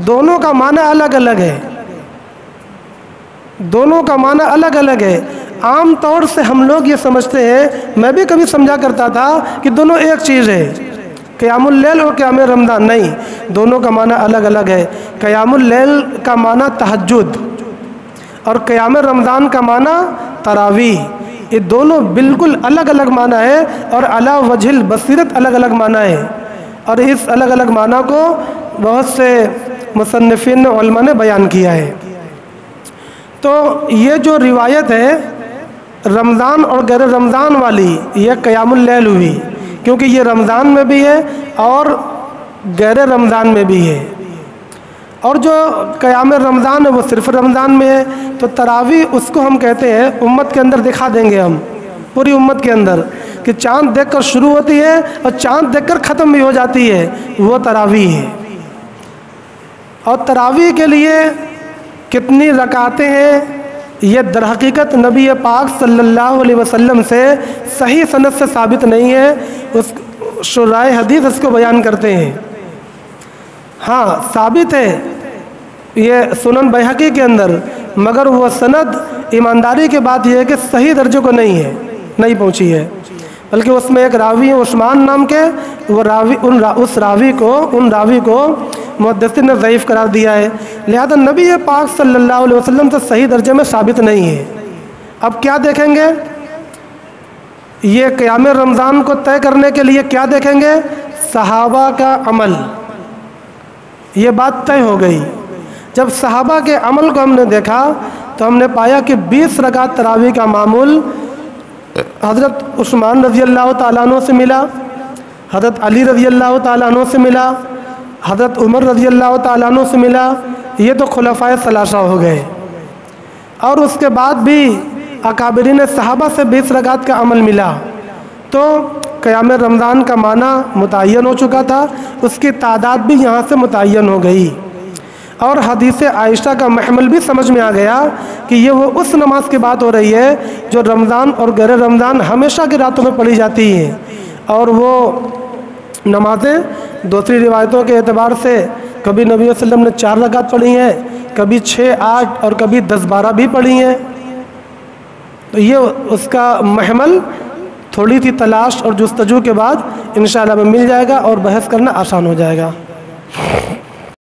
دونوں کا معنی الگ الگ ہے، دونوں کا معنی الگ الگ ہے. عام طور سے ہم لوگ یہ سمجھتے ہیں، میں بھی کبھی سمجھا کرتا تھا کہ دونوں ایک چیز ہے، قیام اللیل اور قیام رمضان. نہیں، دونوں کا معنی الگ الگ ہے. قیام اللیل کا معنی تہجد اور قیام رمضان کا معنی تراویح. یہ دونوں بالکل الگ الگ معنی ہے اور علی وجہ البصیرت الگ الگ معنی ہے. اور اس الگ الگ معنی کو بہت سے مصنفین علماء نے بیان کیا ہے. تو یہ جو روایت ہے رمضان اور غیر رمضان والی، یہ قیام اللیل ہوئی، کیونکہ یہ رمضان میں بھی ہے اور غیر رمضان میں بھی ہے. اور جو قیام رمضان ہے وہ صرف رمضان میں ہے. تو تراویح اس کو ہم کہتے ہیں، امت کے اندر دکھا دیں گے ہم پوری امت کے اندر کہ چاند دیکھ کر شروع ہوتی ہے اور چاند دیکھ کر ختم بھی ہو جاتی ہے، وہ تراویح ہے. اور تراویح کے لیے کتنی رکعتیں ہیں، یہ در حقیقت نبی پاک صلی اللہ علیہ وسلم سے صحیح سند سے ثابت نہیں ہے. اس شرائع حدیث اس کو بیان کرتے ہیں. ہاں، ثابت ہے یہ سنن بیہقی کے اندر، مگر وہ سند ایمانداری کی بات یہ ہے کہ صحیح درجے کو نہیں پہنچی ہے، بلکہ اس میں ایک راوی ہے عثمان نام کے، وہ راوی اس راوی کو محدثین نے ضعیف قرار دیا ہے. لہذا نبی پاک صلی اللہ علیہ وسلم سے صحیح درجے میں ثابت نہیں ہے. اب کیا دیکھیں گے؟ یہ قیام رمضان کو طے کرنے کے لیے کیا دیکھیں گے؟ صحابہ کا عمل، یہ بات طے ہو گئی۔ جب صحابہ کے عمل کو ہم نے دیکھا تو ہم نے پایا کہ 20 رکعت تراویح کا معمول حضرت عثمان رضی اللہ تعالیٰ عنہ سے ملا، حضرت علی رضی اللہ تعالیٰ عنہ سے ملا، حضرت عمر رضی اللہ تعالیٰ عنہ سے ملا، یہ تو خلفائے ثلاثہ ہو گئے۔ اور اس کے بعد بھی اکابرین صحابہ سے 20 رکعت کا عمل ملا، تو قیام رمضان کا معنی متعین ہو چکا تھا، اس کی تعداد بھی یہاں سے متعین ہو گئی، اور حدیث عائشہ کا محمل بھی سمجھ میں آ گیا کہ یہ وہ اس نماز کی بات ہو رہی ہے جو رمضان اور غیر رمضان ہمیشہ کی راتوں میں پڑھی جاتی ہیں، اور وہ نمازیں دوسری روایتوں کے اعتبار سے کبھی نبی صلی اللہ علیہ وسلم نے 4 رکعت پڑھی ہیں، کبھی 6، 8 اور کبھی 10، 12 بھی پڑھی ہیں۔ تو یہ اس کا محمل تھوڑی سی تلاش اور جستجو کے بعد انشاءاللہ میں مل جائے گا اور بحث کرنا آسان ہو جائے گا۔